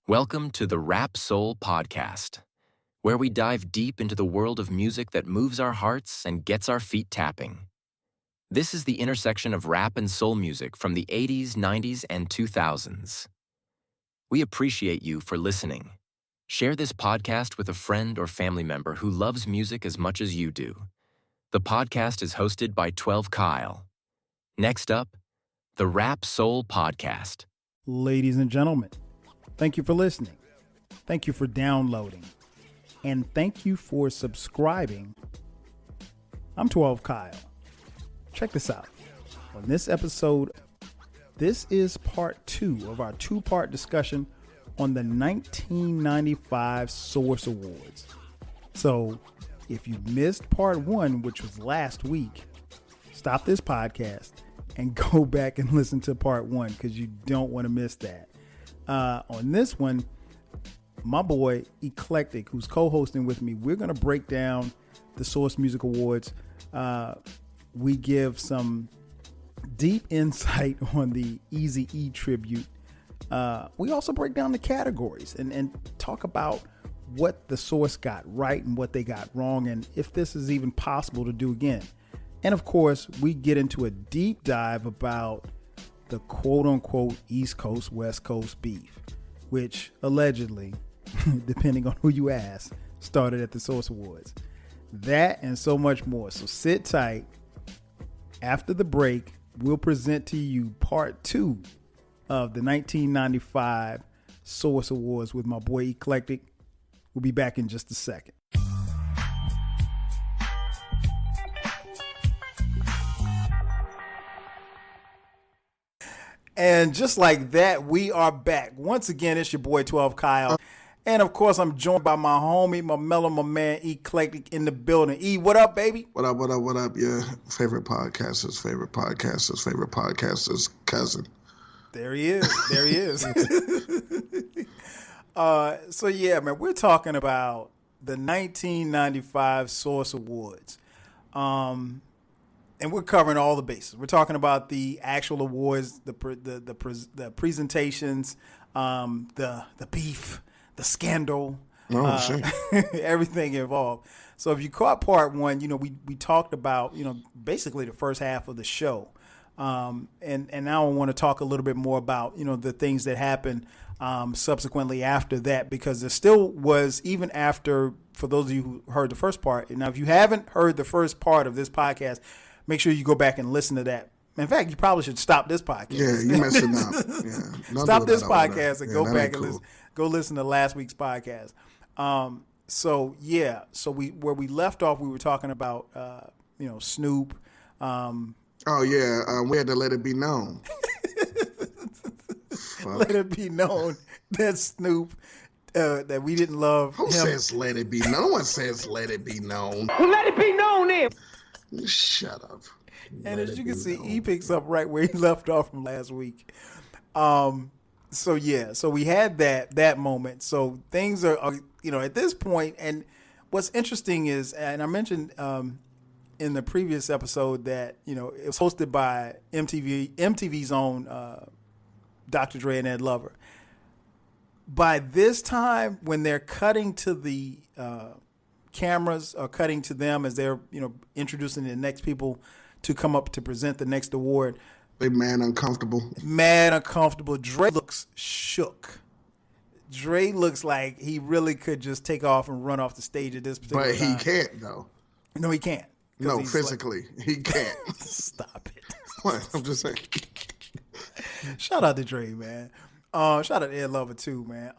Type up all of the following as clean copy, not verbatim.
Welcome to the Rap Soul Podcast, where we dive deep into the world of music that moves our hearts and gets our feet tapping. This is the intersection of rap and soul music from the 80s, 90s, and 2000s. We appreciate you for listening. Share this podcast with a friend or family member who loves music as much as you do. The podcast is hosted by 12 Kyle. Next up, the Rap Soul Podcast. Ladies and gentlemen, thank you for listening. Thank you for downloading. And thank you for subscribing. I'm 12 Kyle. Check this out. On this episode, this is part 2 of our 2-part discussion on the 1995 Source Awards. So if you missed part 1, which was last week, stop this podcast and go back and listen to part 1 because you don't want to miss that. On this one, my boy Eclectic, who's co-hosting with me, we're going to break down the Source Music Awards. We give some deep insight on the Eazy-E tribute. We also break down the categories and talk about what the Source got right and what they got wrong, and if this is even possible to do again. And of course, we get into a deep dive about the quote-unquote East Coast, West Coast beef, which allegedly, depending on who you ask, started at the Source Awards. That and so much more. So sit tight. After the break, we'll present to you part 2 of the 1995 Source Awards with my boy Eclectic. We'll be back in just a second. And just like that, we are back. Once again, it's your boy 12 Kyle. And of course, I'm joined by my homie, my mellow, my man, Eclectic in the building. E, what up, baby? What up, what up, what up? Yeah, favorite podcaster's cousin. There he is. There he is. So yeah, man, we're talking about the 1995 Source Awards. And we're covering all the bases. We're talking about the actual awards, the presentations, the beef, the scandal, everything involved. So if you caught part 1, we talked about, basically the first half of the show. And now I want to talk a little bit more about, the things that happened subsequently after that, because there still was, even after, for those of you who heard the first part. Now, if you haven't heard the first part of this podcast, make sure you go back and listen to that. In fact, you probably should stop this podcast. Yeah, you're messing up. Yeah. Stop this podcast and go back and listen to last week's podcast. So where we left off, we were talking about Snoop. We had to let it be known. Let it be known that Snoop, that we didn't love Who him. says let it be known? No one says let it be known. Well, let it be known then. Shut up. And as you can see, he picks up right where he left off from last week. So we had that moment. So things are at this point, and what's interesting is, and I mentioned in the previous episode that it was hosted by MTV's own Dr. Dre and Ed Lover. By this time, when they're cutting to the cameras are cutting to them as they're introducing the next people to come up to present the next award. They mad uncomfortable. Dre looks shook. Dre looks like he really could just take off and run off the stage at this particular time. But he can't though. No, he can't. No, physically he can't. Stop it. What? I'm just saying. Shout out to Dre, man. Shout out to Ed Lover too, man.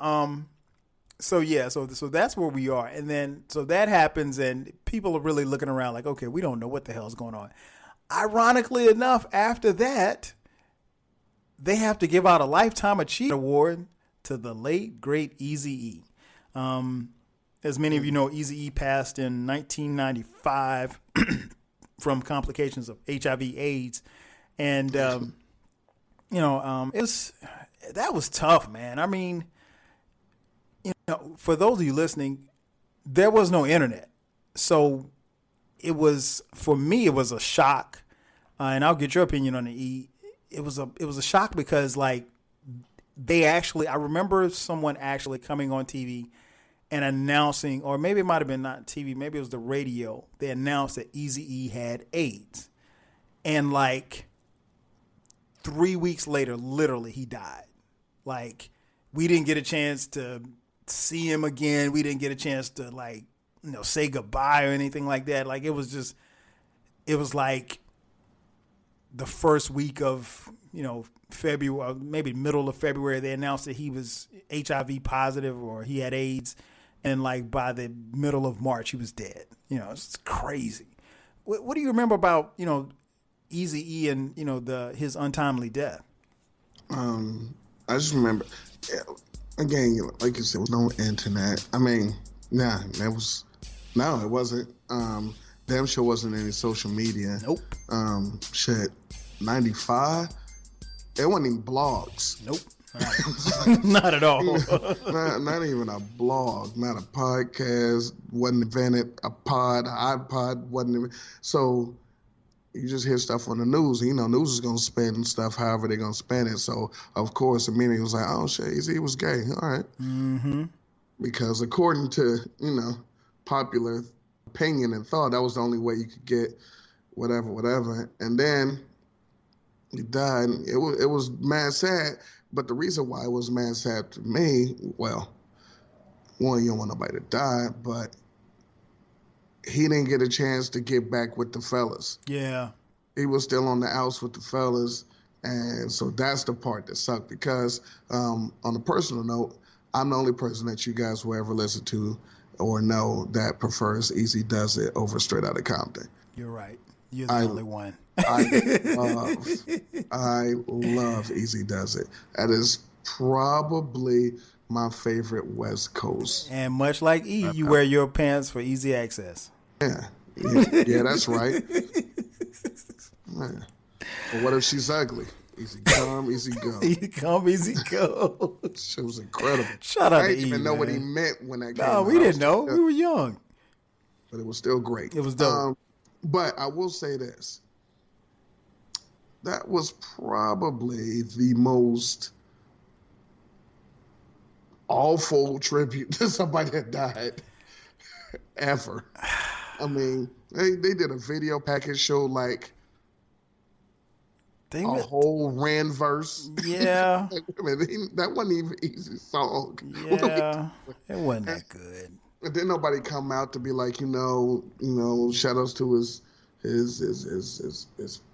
So that's where we are. And then, so that happens and people are really looking around like, okay, we don't know what the hell's going on. Ironically enough, after that, they have to give out a Lifetime Achievement Award to the late, great Eazy-E. As many of you know, Eazy-E passed in 1995 from complications of HIV/AIDS. And, that was tough, man. I mean, for those of you listening, there was no internet. So for me, it was a shock. And I'll get your opinion on it, E. It was a shock because, like, I remember someone actually coming on TV and announcing, or maybe it might have been not TV, maybe it was the radio. They announced that Eazy-E had AIDS. And like 3 weeks later, literally, he died. Like, we didn't get a chance to see him again. We didn't get a chance to say goodbye or anything like that. Like, it was like the first week of, February, maybe middle of February, they announced that he was HIV positive or he had AIDS. And like by the middle of March, he was dead. It's crazy. What do you remember about, Eazy-E and, his untimely death? I just remember, again, like you said, there was no internet. I mean, it wasn't. Damn sure wasn't any social media. Nope. 95, there wasn't even blogs. Nope. Not at all. not even a blog, not a podcast, wasn't invented, iPod wasn't even, so you just hear stuff on the news. News is going to spin stuff however they're going to spin it. So, of course, immediately it was like, oh, shit, he was gay. All right. Mm-hmm. Because according to, popular opinion and thought, that was the only way you could get whatever. And then he died. It was mad sad. But the reason why it was mad sad to me, well, one, you don't want nobody to die, but he didn't get a chance to get back with the fellas. Yeah. He was still on the outs with the fellas. And so that's the part that sucked because on a personal note, I'm the only person that you guys will ever listen to or know that prefers Easy Does It over Straight Outta Compton. You're right. You're the only one. I love Easy Does It. That is probably my favorite West Coast. And much like E, you wear your pants for easy access. Yeah, that's right. Man. But what if she's ugly? Easy come, easy go. Easy come, easy go. Shit was incredible. Shout out to E. I didn't even know what he meant when that came out. No, we didn't know. We were young. But it was still great. It was dope. But I will say this. That was probably the most awful tribute to somebody that died ever. I mean, they did a video package show like whole Ran verse. Yeah. I mean, that wasn't even an easy song. Yeah, it wasn't that good. And then nobody come out to be like, shout outs to his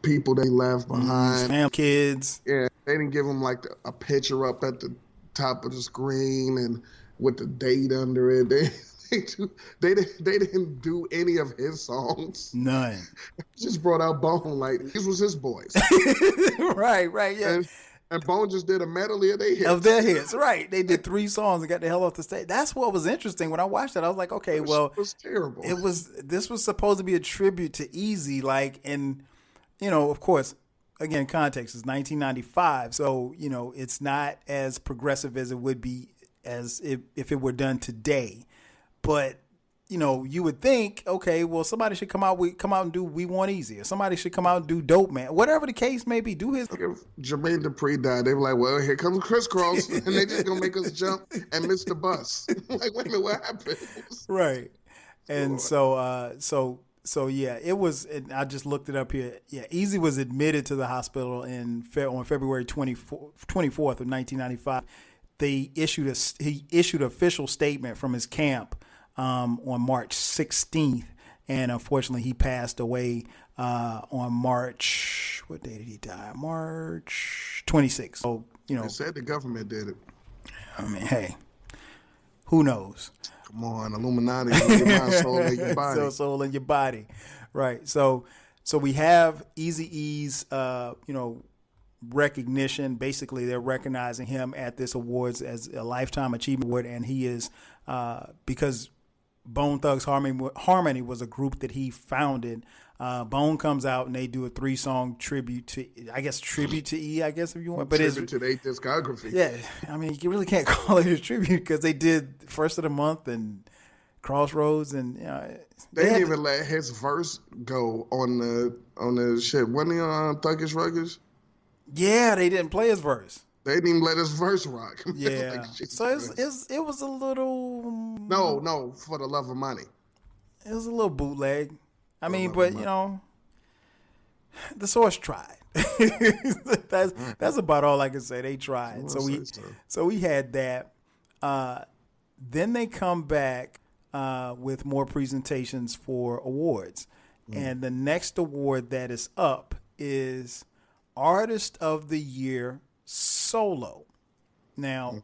people that he left behind. Family, kids. Yeah, they didn't give him like a picture up at the top of the screen and with the date under it. They didn't do any of his songs. None. Just brought out Bone like these was his boys. Right, yeah. And Bone just did a medley of their hits. Of their hits, right. They did 3 songs and got the hell off the stage. That's what was interesting. When I watched that, I was like, okay, well. It was terrible. This was supposed to be a tribute to Easy, of course, again, context is 1995. So, it's not as progressive as it would be as if it were done today. But, you would think, okay, well, somebody should come out and do We Want Easy, or somebody should come out and do Dope Man. Whatever the case may be, do his. If Jermaine Dupri died, they were like, well, here comes Crisscross, and they just going to make us jump and miss the bus. Like, wait a minute, what happened? Right. And so yeah, it was, and I just looked it up here. Yeah, Easy was admitted to the hospital on February 24th of 1995. He issued an official statement from his camp on March 16th, and unfortunately he passed away on March. What day did he die? March 26th. So They said the government did it. I mean, hey, who knows? Come on, Illuminati, your mind, soul, in your body. Soul in your body, right? So we have Eazy-E's, recognition. Basically, they're recognizing him at this awards as a Lifetime Achievement Award, and he is because Bone Thugs Harmony was a group that he founded. Bone comes out and they do a 3-song tribute to E, I guess, if you want. But tribute to their discography. Yeah, I mean, you really can't call it a tribute because they did First of the Month and Crossroads, and they didn't even let his verse go on the shit. Wasn't he on Thuggish Ruggish? Yeah, they didn't play his verse. They didn't even let us verse rock. Yeah. Like, Jesus So Christ. it was a little. No, for the love of money. It was a little bootleg. I mean, love but of you money. know, the Source tried. That's about all I can say. They tried. So we had that. Then they come back with more presentations for awards. And the next award that is up is Artist of the Year Solo. Now,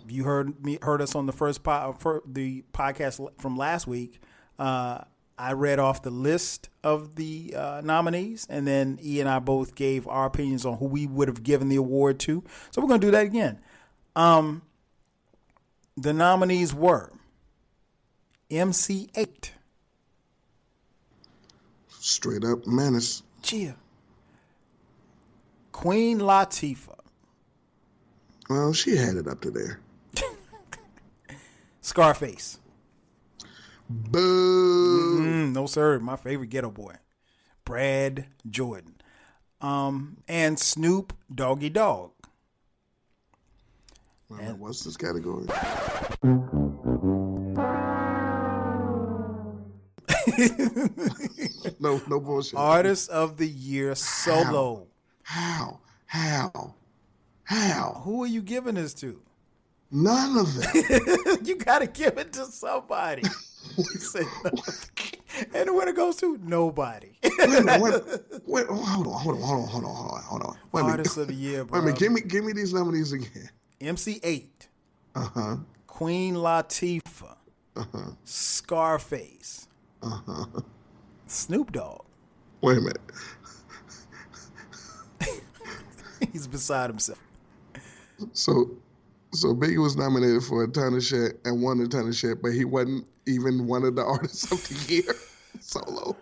you heard us on the first the podcast from last week. I read off the list of the nominees, and then E and I both gave our opinions on who we would have given the award to. So we're going to do that again. The nominees were MC8. Straight up menace. Chia. Queen Latifah. Well, she had it up to there. Scarface. Boo. No, sir. My favorite ghetto boy. Brad Jordan. And Snoop Doggy Dogg. What's this category? No bullshit. Artist of the Year Solo. How? Who are you giving this to? None of it. You got to give it to somebody. And the winner goes to nobody. Wait, hold on. Wait a minute. Artist of the Year, bro. Wait a minute. Give me these nominees again. MC8. Uh-huh. Queen Latifah. Uh-huh. Scarface. Uh-huh. Snoop Dogg. Wait a minute. He's beside himself. So Biggie was nominated for a ton of shit and won a ton of shit, but he wasn't even one of the artists of the year solo.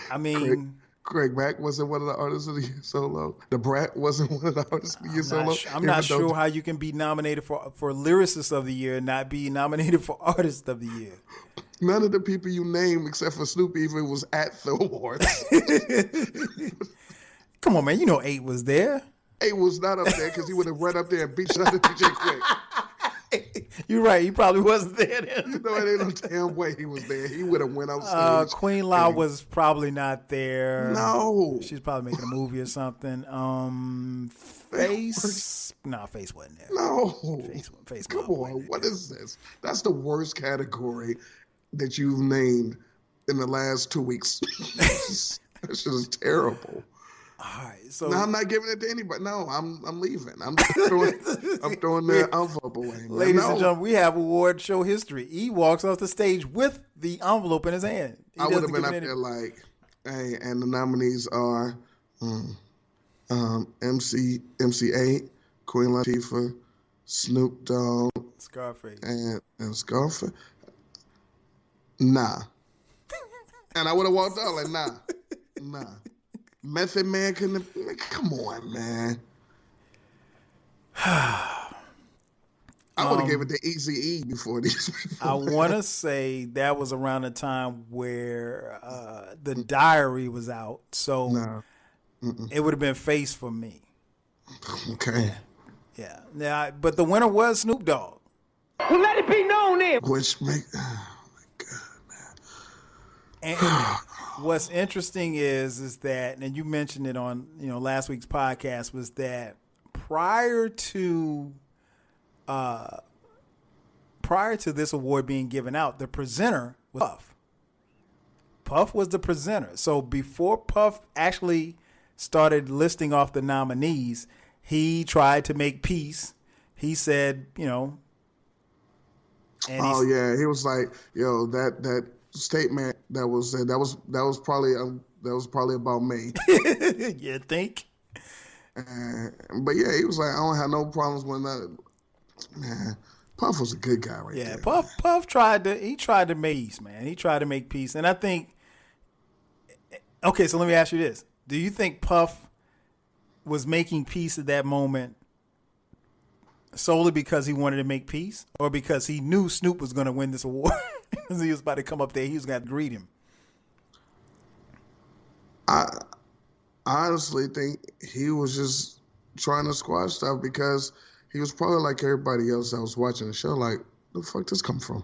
I mean, Craig Mack wasn't one of the artists of the year solo. The Brat wasn't one of the artists of the year solo. I'm not sure how you can be nominated for lyricist of the year and not be nominated for artist of the year. None of the people you name except for Snoop even was at the awards. Come on, man. You know 8 was there. 8 was not up there because he would have run up there and beat shot at DJ Quick. You're right. He probably wasn't there then. You know, it ain't no damn way he was there. He would have went outside. Queen La was probably not there. No. She's probably making a movie or something. Face. No, Face wasn't there. No. Face Come on. What is this? That's the worst category that you've named in the last 2 weeks. That shit is terrible. All right, so no, I'm not giving it to anybody. No, I'm leaving. I'm throwing the envelope away. Man. Ladies and gentlemen, we have award show history. E walks off the stage with the envelope in his hand. I would have been up there like, hey, and the nominees are MC8, Queen Latifah, Snoop Dogg, Scarface, and Scarface. Nah. And I would have walked out like, nah. Method Man couldn't have, come on, man. I would have gave it to Eazy-E before these people. I want to say that was around the time where The Diary was out, so it would have been Face for me. Okay. Yeah. Now, but the winner was Snoop Dogg. Well, let it be known then. Which make, oh my God, man. And what's interesting is that, and you mentioned it on last week's podcast, was that prior to this award being given out, the presenter was Puff. Puff was the presenter. So before Puff actually started listing off the nominees, he tried to make peace. He said, and he was like, yo, that statement that was said, that was probably about me. You think? But yeah, he was like, I don't have no problems with that. Man, Puff was a good guy, right there. Yeah, Puff tried to make peace, man. He tried to make peace, and I think. Okay, so let me ask you this: do you think Puff was making peace at that moment solely because he wanted to make peace, or because he knew Snoop was going to win this award? He was about to come up there. He was going to greet him. I honestly think he was just trying to squash stuff because he was probably like everybody else that was watching the show, like, the fuck this come from?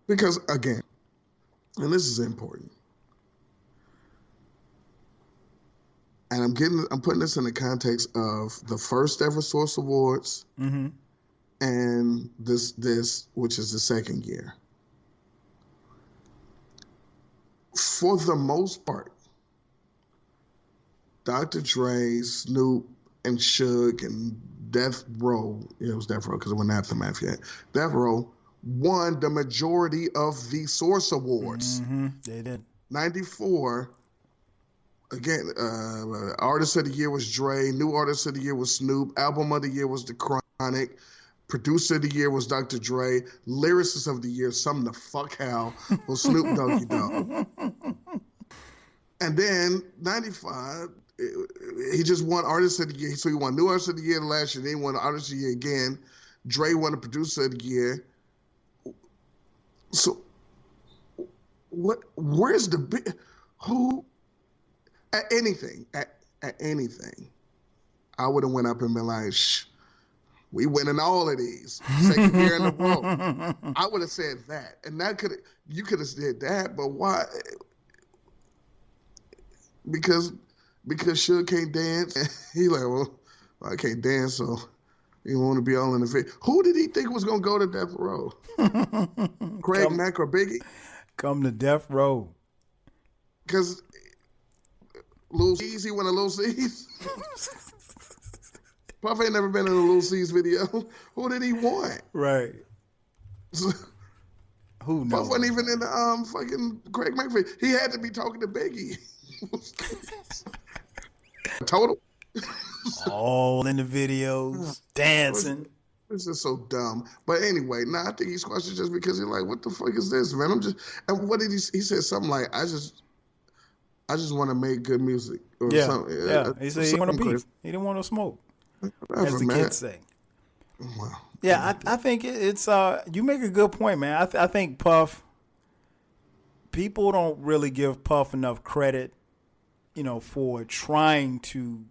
Because, again, and this is important, and I'm putting this in the context of the first ever Source Awards and this, which is the second year. For the most part, Dr. Dre, Snoop, and Suge and Death Row, it was Death Row because it wasn't Aftermath yet, Death Row won the majority of the Source Awards. They did. 94, again, Artist of the Year was Dre, New Artist of the Year was Snoop, Album of the Year was The Chronic, Producer of the Year was Dr. Dre, Lyricist of the Year, something the fuck hell, was Snoop Doggy Dogg. And then 95, he just won Artist of the Year. So he won New Artist of the Year last year. Then he won Artist of the Year again. Dre won the Producer of the Year. So what? Where's the big? Who? At anything, at anything, I would have went up and been like, "Shh, we winning all of these second year in a row." I would have said that, and you could have said that, but why? Because Suge can't dance. He like, well, I can't dance, so he want to be all in the video. Who did he think was going to go to Death Row? Craig Mack or Biggie? Come to Death Row. Because Lil C's, he went to Lil C's. Puff ain't never been in a Lil C's video. Who did he want? Right. Who knows? Puff wasn't even in the fucking Craig Mack video. He had to be talking to Biggie. Total. All in the videos, dancing. It's just so dumb. But anyway, I think he squashed it just because he's like, what the fuck is this, man? And what did he said something like, I just want to make good music. Or something. Yeah. He said he didn't want to beef. He didn't want to smoke. Whatever, as the kids say. Wow. Yeah, I think it's you make a good point, man. I think Puff, people don't really give Puff enough credit, for trying to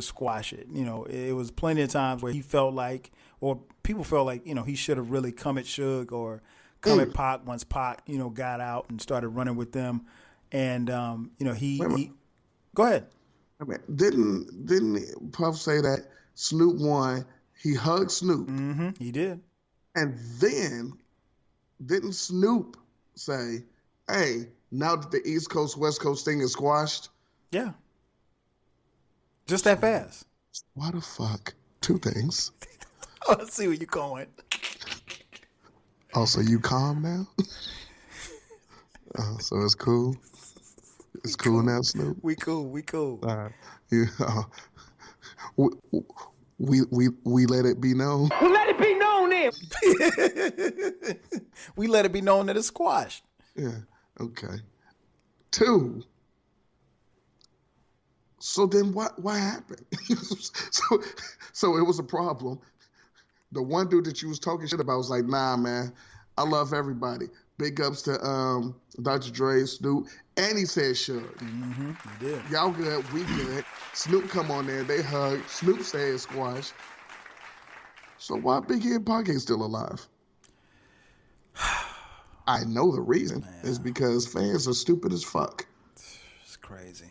squash it. It was plenty of times where he felt like, or people felt like, he should have really come at Suge or come at Pac once Pac, got out and started running with them. And, he go ahead. I mean, didn't Puff say that Snoop won? He hugged Snoop. Mm-hmm, he did. And then didn't Snoop say, hey, now that the East Coast, West Coast thing is squashed? Yeah. Just that fast. Why the fuck? Two things. Let's see where you're going. Oh, so you calm now? So it's cool? It's cool now, Snoop? We cool. We let it be known. We let it be known then. We let it be known that it's squashed. Yeah, okay. 2. So then what happened? so it was a problem. The one dude that you was talking shit about was like, nah, man, I love everybody. Big ups to Dr. Dre, Snoop, and he said Suge. Mm-hmm, he did. Y'all good, we good. Snoop come on there, they hug. Snoop said squash. So why Biggie and Pac ain't still alive? I know the reason. Is because fans are stupid as fuck. It's crazy.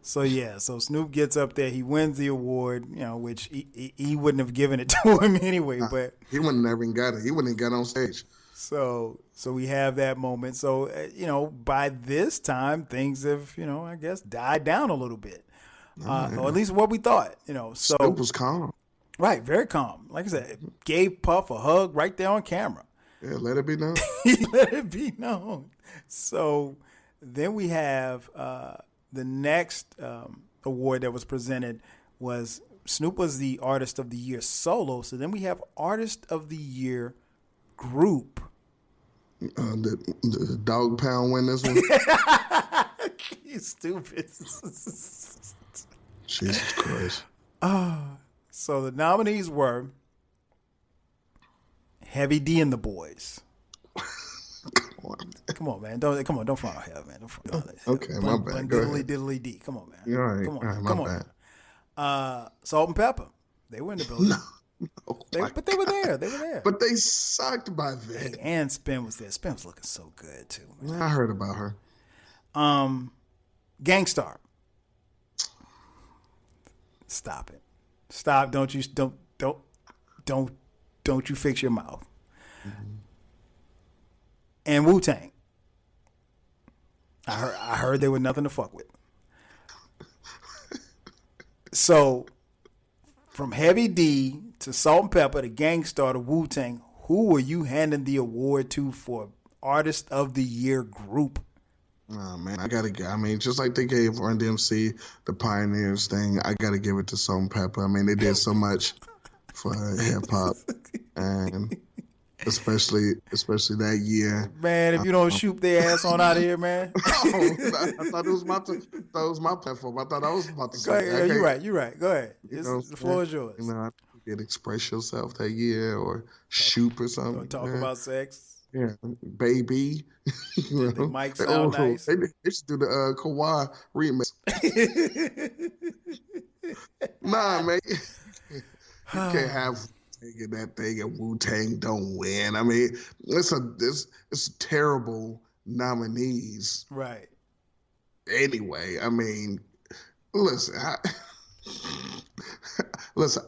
So Snoop gets up there. He wins the award, which he wouldn't have given it to him anyway. But he wouldn't have even got it. He wouldn't have got on stage. So we have that moment. So, by this time, things have, I guess, died down a little bit. Or at least what we thought, So Snoop was calm. Right, very calm. Like I said, gave Puff a hug right there on camera. Yeah, let it be known. Let it be known. So then we have the next award that was presented was Snoop was the Artist of the Year solo. So then we have Artist of the Year group. The Dog Pound win this one. You stupid. Jesus Christ. So the nominees were Heavy D and the Boys, Come on, man. Don't front on hell, man. Don't front on hell. Okay, my bad. Go ahead. Diddly D. Come on, man. You're all right. Come on, All right, come my on. bad. Salt and Pepper. They were in the building. But they were there. They were there. But they sucked by then. Hey, and Spin was there. Spin was looking so good too, man. I heard about her. Gangstar. Stop it. Stop. Don't you fix your mouth. Mm-hmm. And Wu-Tang. I heard they were nothing to fuck with. So from Heavy D to Salt and Pepper to Gangstar to Wu-Tang, who were you handing the award to for Artist of the Year group? Oh man, just like they gave Run DMC the Pioneers thing, I gotta give it to Salt and Pepper. I mean, they did so much for hip hop, and especially that year. Man, if you don't shoot their ass on out of here, man. I thought it was my platform. I thought I was about to say. Go ahead. You're right. Go ahead. The floor is yours. You could express yourself that year or shoot or something. Talk about sex. Yeah, baby. The mic sound nice. They should do the Kawhi remix. Nah, man. You can't have taking that thing and Wu-Tang don't win. I mean, it's terrible nominees. Right. Anyway, I mean, listen,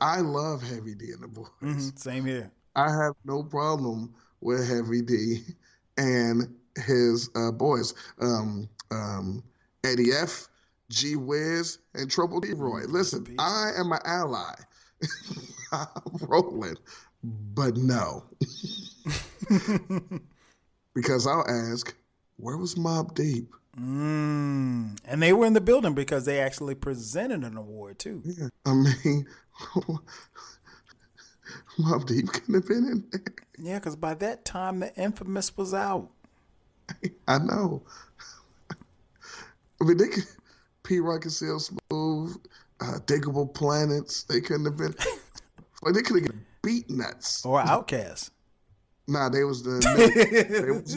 I love Heavy D and the Boys. Mm-hmm, same here. I have no problem with Heavy D and his boys, Eddie F, G Wiz, and Trouble D Roy. Listen, I am an ally. I'm rolling, but no. Because I'll ask, where was Mobb Deep? And they were in the building because they actually presented an award too. Yeah, I mean, Mobb Deep couldn't have been in there. Yeah, because by that time, the Infamous was out. I know. I mean, they could, P-Rock and CL Smooth, Diggable Planets, they couldn't have been. They could have get Beat Nuts. Or Outkast. Nah, they was the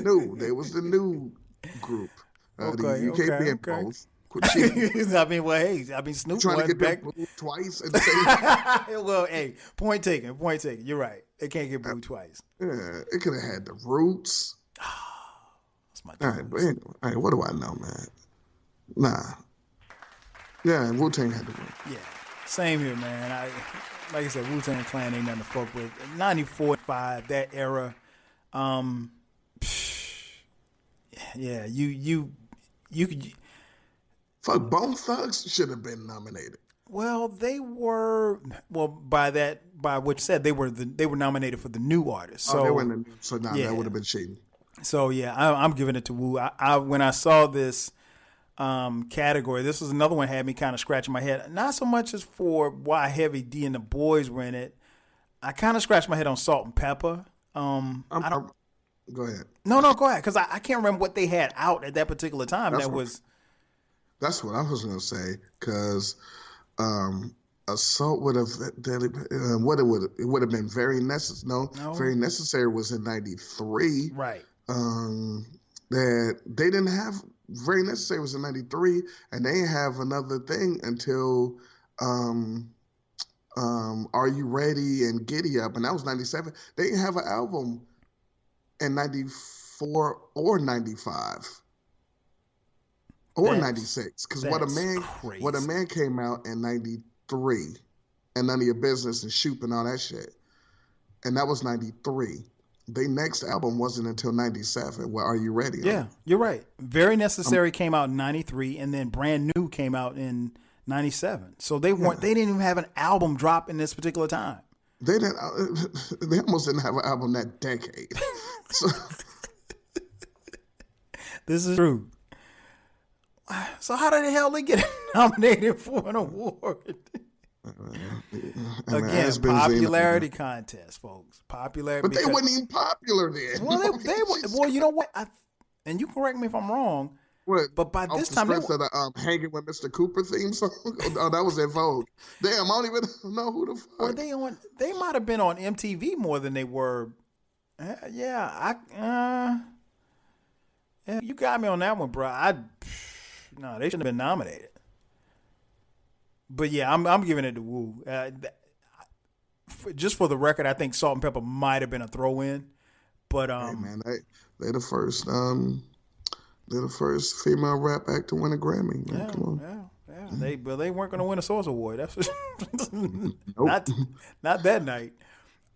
new. They was the new group. You can't be in both. I mean, Snoop trying to get back booed twice. And say, well, hey, point taken. You're right. They can't get booed twice. Yeah, it could have had the Roots. That's my all right, but anyway, all right, what do I know, man? Nah. Yeah, and Wu-Tang had to win. Yeah, same here, man. Like I said, Wu-Tang Clan ain't nothing to fuck with. 94, 5, that era. Yeah, you could. Fuck, Bone Thugs should have been nominated. Well, they were. Well, by what you said, they were nominated for the new artist. So they were in the new. So now that would have been cheating. So yeah, I'm giving it to Wu. When I saw this category, this was another one that had me kind of scratching my head. Not so much as for why Heavy D and the Boys were in it. I kind of scratched my head on Salt and Pepper. Go ahead. No, go ahead, because I can't remember what they had out at that particular time. That's what I was gonna say, because Assault would have it would have been very necessary. No, very necessary was in '93. Right. That they didn't have very necessary was in '93, and they didn't have another thing until Are You Ready and Giddy Up, and that was '97. They didn't have an album in '94 or '95. Or '96, because What a Man came out in '93, and None of Your Business and Shoop and all that shit, and that was '93. Their next album wasn't until '97. Well, Are You Ready? Yeah, you're right. Very Necessary came out in '93, and then Brand New came out in '97. So they weren't. They didn't even have an album drop in this particular time. They didn't. They almost didn't have an album that decade. So. This is true. So how the hell they get nominated for an award? Again, popularity contest, folks. Popularity. But they weren't even popular then. Well, they were. Well, you know what? And you correct me if I'm wrong. What? But by this time, they were... of the Hanging with Mr. Cooper theme song. Oh, that was in Vogue. Damn, I don't even know who the fuck. Well, they might have been on MTV more than they were. Yeah, Yeah, you got me on that one, bro. No, they shouldn't have been nominated. But yeah, I'm giving it to Wu. Just for the record, I think Salt and Pepper might have been a throw-in, but Hey man, they're the first female rap act to win a Grammy. Man. Come on. Yeah. They weren't going to win a Source Award. That's Nope. not that night.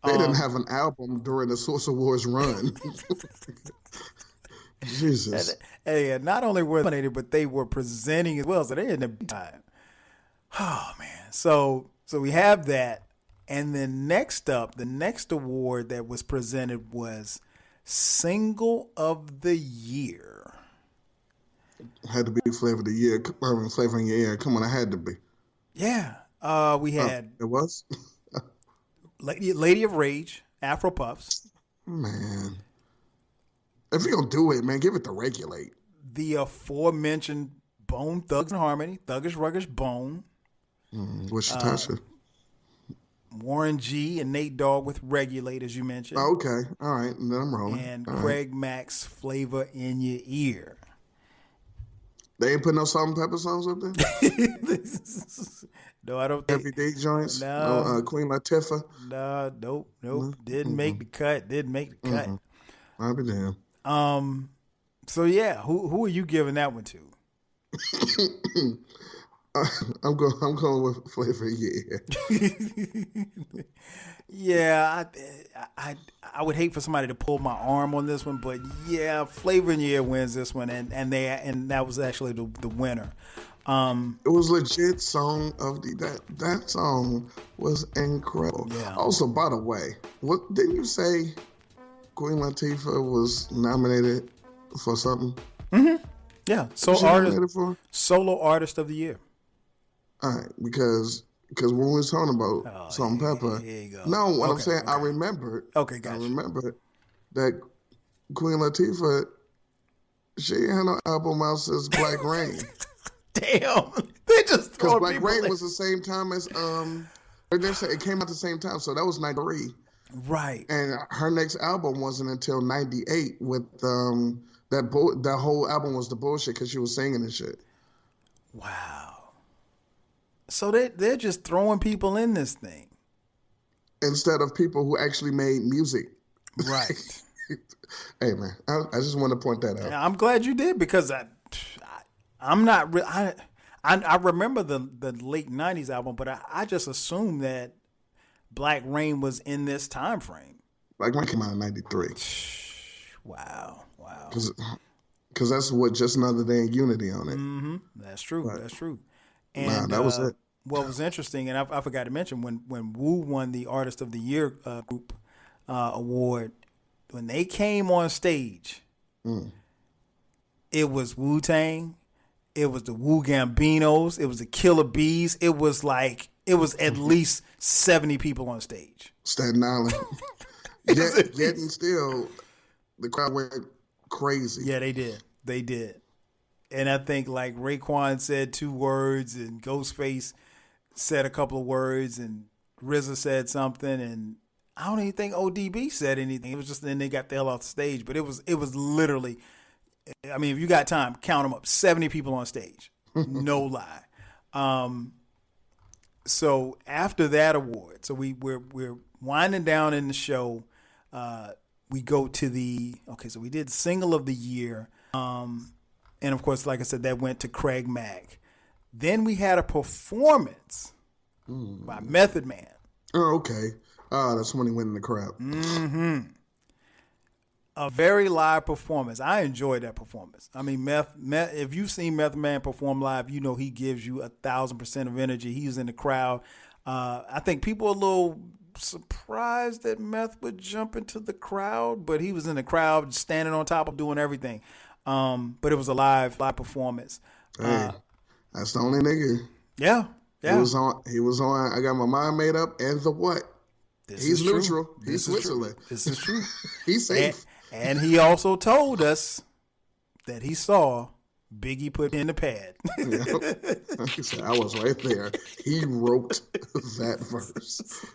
They didn't have an album during the Source Awards run. Jesus. Hey, not only were they nominated, but they were presenting as well, so they didn't have time. Oh man. So we have that. And then next up, the next award that was presented was Single of the Year. Had to be Flavor of the Year. Flavor in Your Ear. Come on, I had to be. Yeah. We had it was? Lady of Rage, Afro Puffs. Man. If you're going to do it, man, give it to Regulate. The aforementioned Bone Thugs and Harmony, Thuggish Ruggish Bone. What's Tasha? Warren G and Nate Dogg with Regulate, as you mentioned. Oh, okay. All right. And then I'm rolling. And all Craig Mack's Flavor in Your Ear. They ain't put no Salt and Pepper songs up there? No, I don't think. Everyday Joints? No. Queen Latifah? No, nope. Didn't make the cut. I'll be damned. So yeah, who are you giving that one to? I'm going with Flavor of Your Ear. Yeah, I would hate for somebody to pull my arm on this one, but yeah, Flavor in Your Ear wins this one, and that was actually the winner. It was legit song of that song was incredible. Yeah. Also, by the way, what didn't you say? Queen Latifah was nominated for something. Mm-hmm. Yeah, nominated for Solo Artist of the Year. All right, because when we was talking about Salt and Pepper, here you go. No, what I'm saying, okay. I remembered. Okay, gotcha. I remembered that Queen Latifah, she had no album out since Black Rain. Damn, they just because Black Rain was the same time as they said it came out the same time, so that was '93. Right. And her next album wasn't until '98 with that whole album was the bullshit because she was singing and shit. Wow. So they're just throwing people in this thing instead of people who actually made music. Right. Hey man, I just want to point that out. I'm glad you did because I'm not. I remember the late '90s album, but I just assumed that Black Rain was in this time frame. Black Rain came out in '93. Wow. Because that's what Just Another Day in Unity on it. Mm-hmm. That's true. Right. That's true. And that was it. What was interesting, and I forgot to mention, when Wu won the Artist of the Year group award, when they came on stage, it was Wu-Tang, it was the Wu Gambinos, it was the Killer Bees. It was at least 70 people on stage. Staten Island. Yet and still, the crowd went crazy. Yeah, they did. And I think like Raekwon said 2 words and Ghostface said a couple of words and RZA said something and I don't even think ODB said anything. It was just then they got the hell off the stage. But it was literally, I mean, if you got time, count them up. 70 people on stage. No lie. So after that award, so we're winding down in the show. We go to so we did Single of the Year. And of course, like I said, that went to Craig Mack. Then we had a performance by Method Man. Oh, okay. That's when he went in the crowd. Mm-hmm. A very live performance. I enjoyed that performance. I mean, if you've seen Method Man perform live, you know he gives you 1,000% of energy. He's in the crowd. I think people are a little surprised that Meth would jump into the crowd, but he was in the crowd, standing on top of doing everything. But it was a live performance. Hey, that's the only nigga. Yeah. He was on. I got my mind made up. And the what? He's neutral. He's Switzerland. This is true. He's safe. And he also told us that he saw Biggie put in the pad. Yeah. He said, I was right there. He wrote that verse.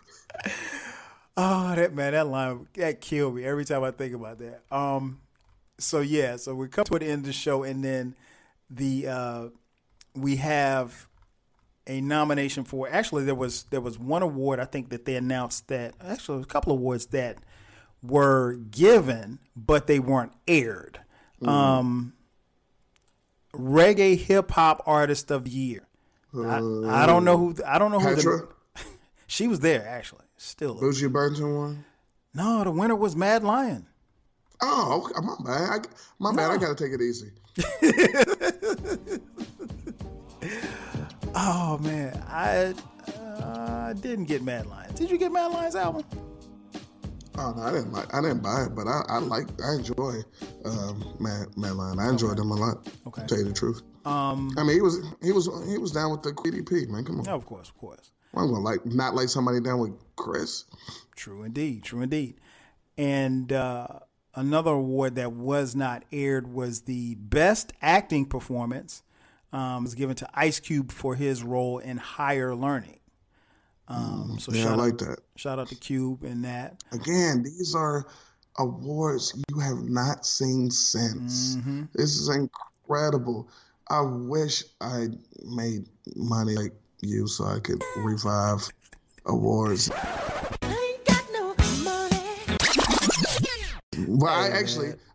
Oh, that line, that killed me every time I think about that. So we come to the end of the show, and then we have a nomination for. Actually, there was one award I think that they announced that actually a couple of awards that were given, but they weren't aired. Reggae hip hop artist of the year. I don't know who. Petra? She was there actually. Still. Buju Banton won? No, the winner was Mad Lion. Oh, okay. My bad. I gotta take it easy. Oh man, I didn't get Mad Lion. Did you get Mad Lion's album? Oh no, I didn't buy it, but I enjoy Mad Lion. I enjoyed him a lot. Okay. To tell you the truth. I mean, he was down with the QDP, man. Come on. No, of course. I'm gonna not like somebody down with Chris. True indeed. And another award that was not aired was the Best Acting Performance. Was given to Ice Cube for his role in Higher Learning. I like that. Shout out to Cube in that. Again, these are awards you have not seen since. Mm-hmm. This is incredible. I wish I made money like you so I could revive awards. But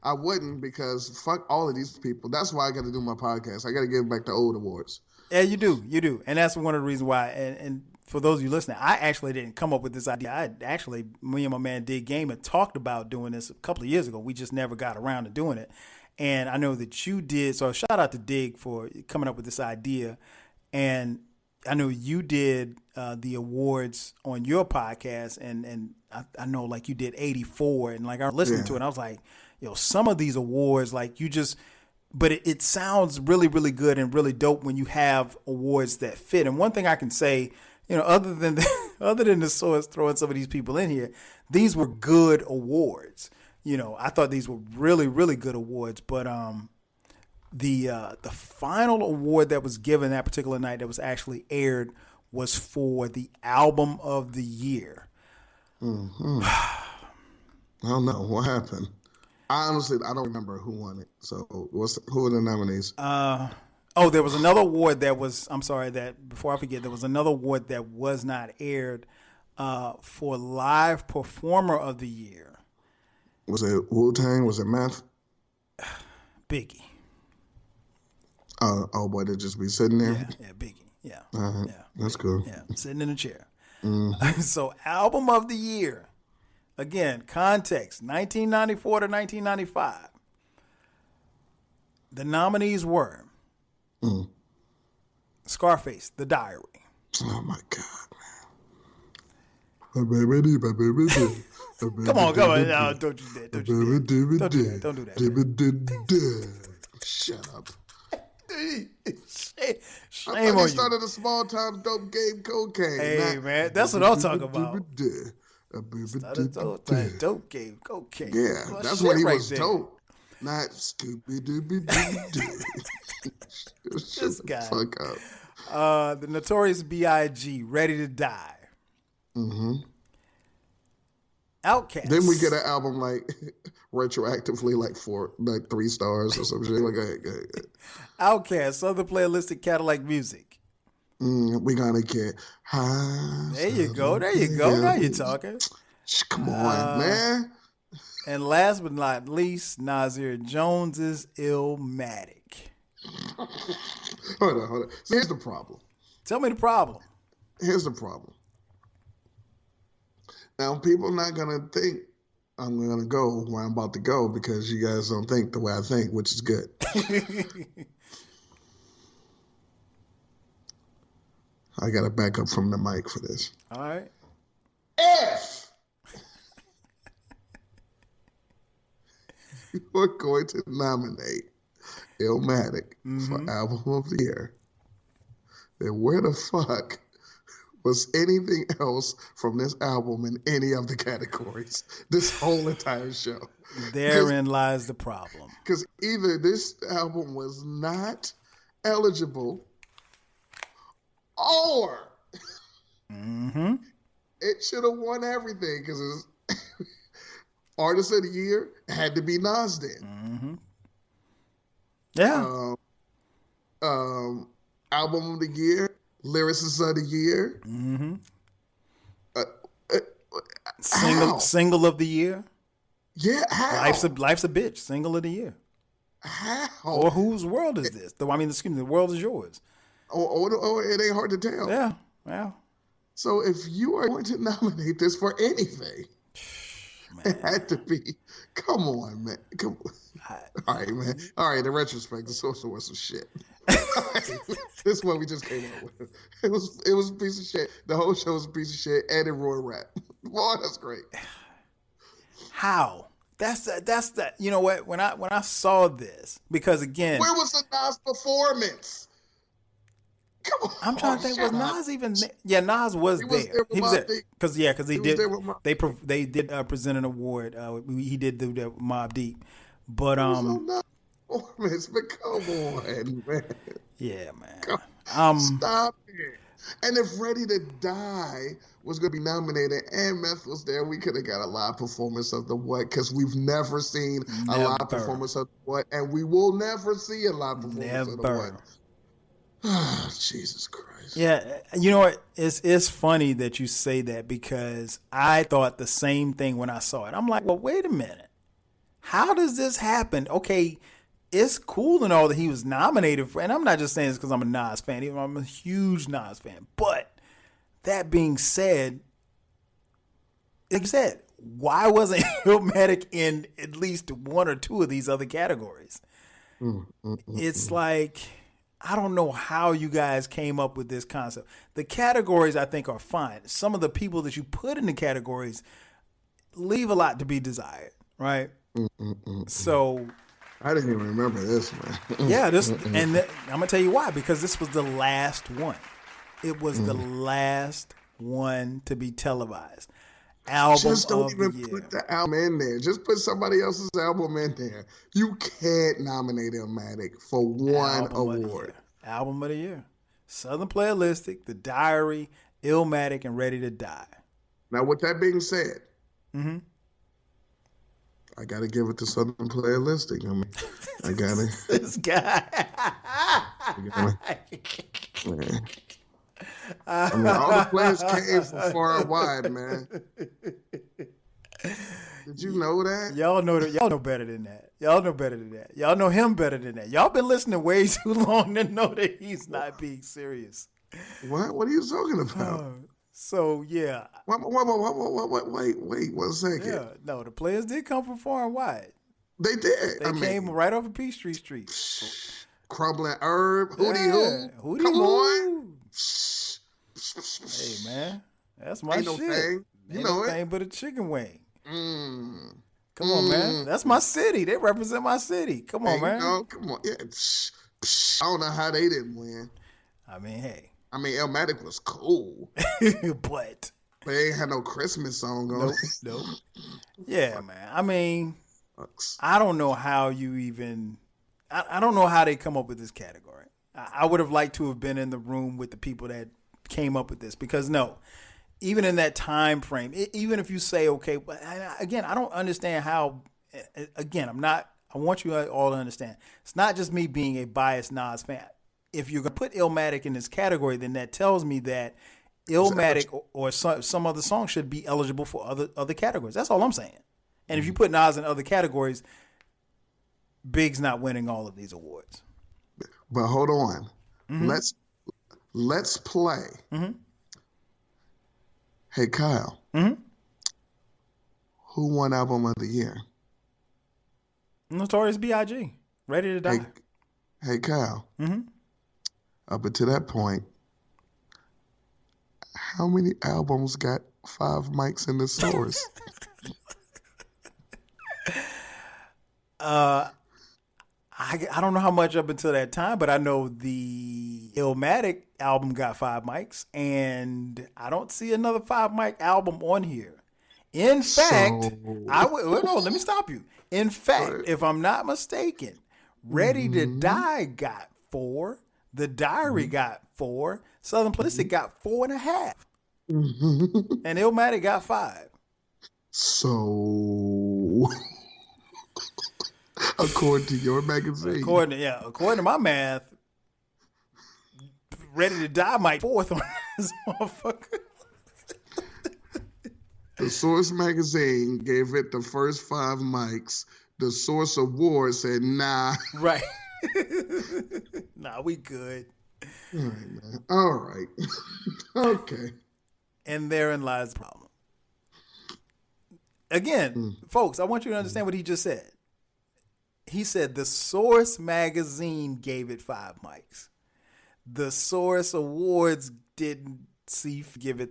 I wouldn't, because fuck all of these people. That's why I got to do my podcast. I got to give back the old awards. Yeah, you do. And that's one of the reasons why. And for those of you listening, I actually didn't come up with this idea. Me and my man Dig Game had talked about doing this a couple of years ago. We just never got around to doing it. And I know that you did. So shout out to Dig for coming up with this idea. And I know you did the awards on your podcast, and I know like you did 84, and like I was listening to it, and I was like, some of these awards, like but it sounds really, really good and really dope when you have awards that fit. And one thing I can say, other than the source throwing some of these people in here, these were good awards. I thought these were really, really good awards, but the final award that was given that particular night that was actually aired was for the album of the year. Mm-hmm. I don't know what happened. I don't remember who won it. So who are the nominees? There was another award before I forget, there was another award that was not aired for live performer of the year. Was it Wu-Tang? Was it Meth? Biggie. Oh boy, they just be sitting there. Yeah, Biggie. Yeah, yeah, that's cool. Yeah, sitting in a chair. Mm-hmm. So, album of the year. Again, context: 1994 to 1995. The nominees were Scarface, The Diary. Oh my God, man! Come on! No, don't do that. Don't do that. Shut up. Shame on you. Started a small time dope game cocaine. Hey, man, that's what I'm talking about. Dope game cocaine. Yeah, that's when he was dope. Not Scooby Dooby Doo. This guy. Fuck up. The Notorious B.I.G. Ready to Die. Mm-hmm. Outkast. Then we get an album like retroactively like 3 stars or some shit. Like, go ahead. Outkast, Southern Playalistic Cadillac Music. We gonna get high. There you go. Now you're talking. Come on, man. And last but not least, Nasir Jones's Illmatic. Hold on. So here's the problem. Tell me the problem. Here's the problem. Now, people are not going to think I'm going to go where I'm about to go because you guys don't think the way I think, which is good. I got to back up from the mic for this. All right. If you are going to nominate Illmatic for Album of the Year, then where the fuck was anything else from this album in any of the categories this whole entire show? Therein lies the problem. Because either this album was not eligible or it should have won everything. Because Artist of the year had to be Nas then. Mm-hmm. Yeah. Album of the year, lyricist of the year. Mm-hmm. How? Single of the year. Yeah, how? Life's a bitch. Single of the year. How? Or whose world is this? I mean, excuse me, the world is yours. Or it ain't hard to tell. Yeah. Yeah. So if you are going to nominate this for anything, it had to be. Come on, man. Come on. All right, man. All right. In retrospect, the social was some shit. This is what we just came up with. It was a piece of shit. The whole show was a piece of shit, and it ruined rap. Boy, that's great. How? That's that. You know what? When I saw this, because again, where was the Nas performance? Come on. I'm trying to think. Was Nas even there? Yeah, Nas was there. He was there because he did. They did present an award. He did the Mobb Deep, but performance, but come on, man. Yeah, man. Stop it. And if Ready to Die was going to be nominated and Meth was there, we could have got a live performance of the What, because we've never seen a live performance of the What, and we will never see a live performance of the What. Oh, Jesus Christ. Yeah, you know what? It's funny that you say that, because I thought the same thing when I saw it. I'm like, well, wait a minute. How does this happen? Okay, it's cool and all that he was nominated for, and I'm not just saying this because I'm a Nas fan. Even I'm a huge Nas fan. But that being said, like you said, why wasn't Illmatic in at least one or two of these other categories? It's like, I don't know how you guys came up with this concept. The categories, I think, are fine. Some of the people that you put in the categories leave a lot to be desired, right? So I didn't even remember this, man. Yeah, I'm gonna tell you why. Because this was the last one. It was the last one to be televised. Album just don't of even the year. put the album in there. Just put somebody else's album in there. You can't nominate Illmatic for one award. Album of the year. Southern Playalistic, The Diary, Illmatic, and Ready to Die. Now, with that being said, I got to give it to Southern Playalistic. I got it. This guy. All the players came from far and wide, man. Did you know that? Y'all know that. Y'all know better than that. Y'all know better than that. Y'all know him better than that. Y'all been listening way too long to know that he's not being serious. What? What are you talking about? So yeah. Wait 1 second. Yeah. No, the players did come from far and wide. They did. They came right off of Peachtree Street. Crumbling Herb, Hootie Hoo. Hootie Come Hoo. on. Hey man, that's my Ain't shit. no thing. You know it. Anything but a chicken wing. Come on, man. That's my city. They represent my city. Come on, man. Come on. Yeah. I don't know how they didn't win. I mean, hey. I mean, Illmatic was cool. But they ain't had no Christmas song on it. Nope. Yeah, man. I mean, I don't know how you even... I don't know how they come up with this category. I would have liked to have been in the room with the people that came up with this, because even in that time frame, even if you say, okay, but again, I don't understand how, again, I want you all to understand, it's not just me being a biased Nas fan. If you're going to put Illmatic in this category, then that tells me that Illmatic or some other song should be eligible for other categories. That's all I'm saying. And if you put Nas in other categories, Big's not winning all of these awards. But hold on. Let's play. Hey, Kyle. Who won Album of the Year? Notorious B.I.G. Ready to Die. Hey Kyle. Up until that point, how many albums got 5 mics in the stores? I don't know how much up until that time, but I know the Illmatic album got 5 mics, and I don't see another 5 mic album on here. In fact, let me stop you. In fact, if I'm not mistaken, Ready to Die got 4, The Diary got 4, Southern Playalistic got 4.5, and Illmatic got 5. So According to your magazine. According to my math, Ready to Die might fourth on this motherfucker. The Source magazine gave it the first 5 mics. The Source Award said, nah. Right. Nah, we good. All right, man. All right. Okay. And therein lies the problem. Again, folks, I want you to understand what he just said. He said the Source magazine gave it 5 mics. The Source Awards didn't give it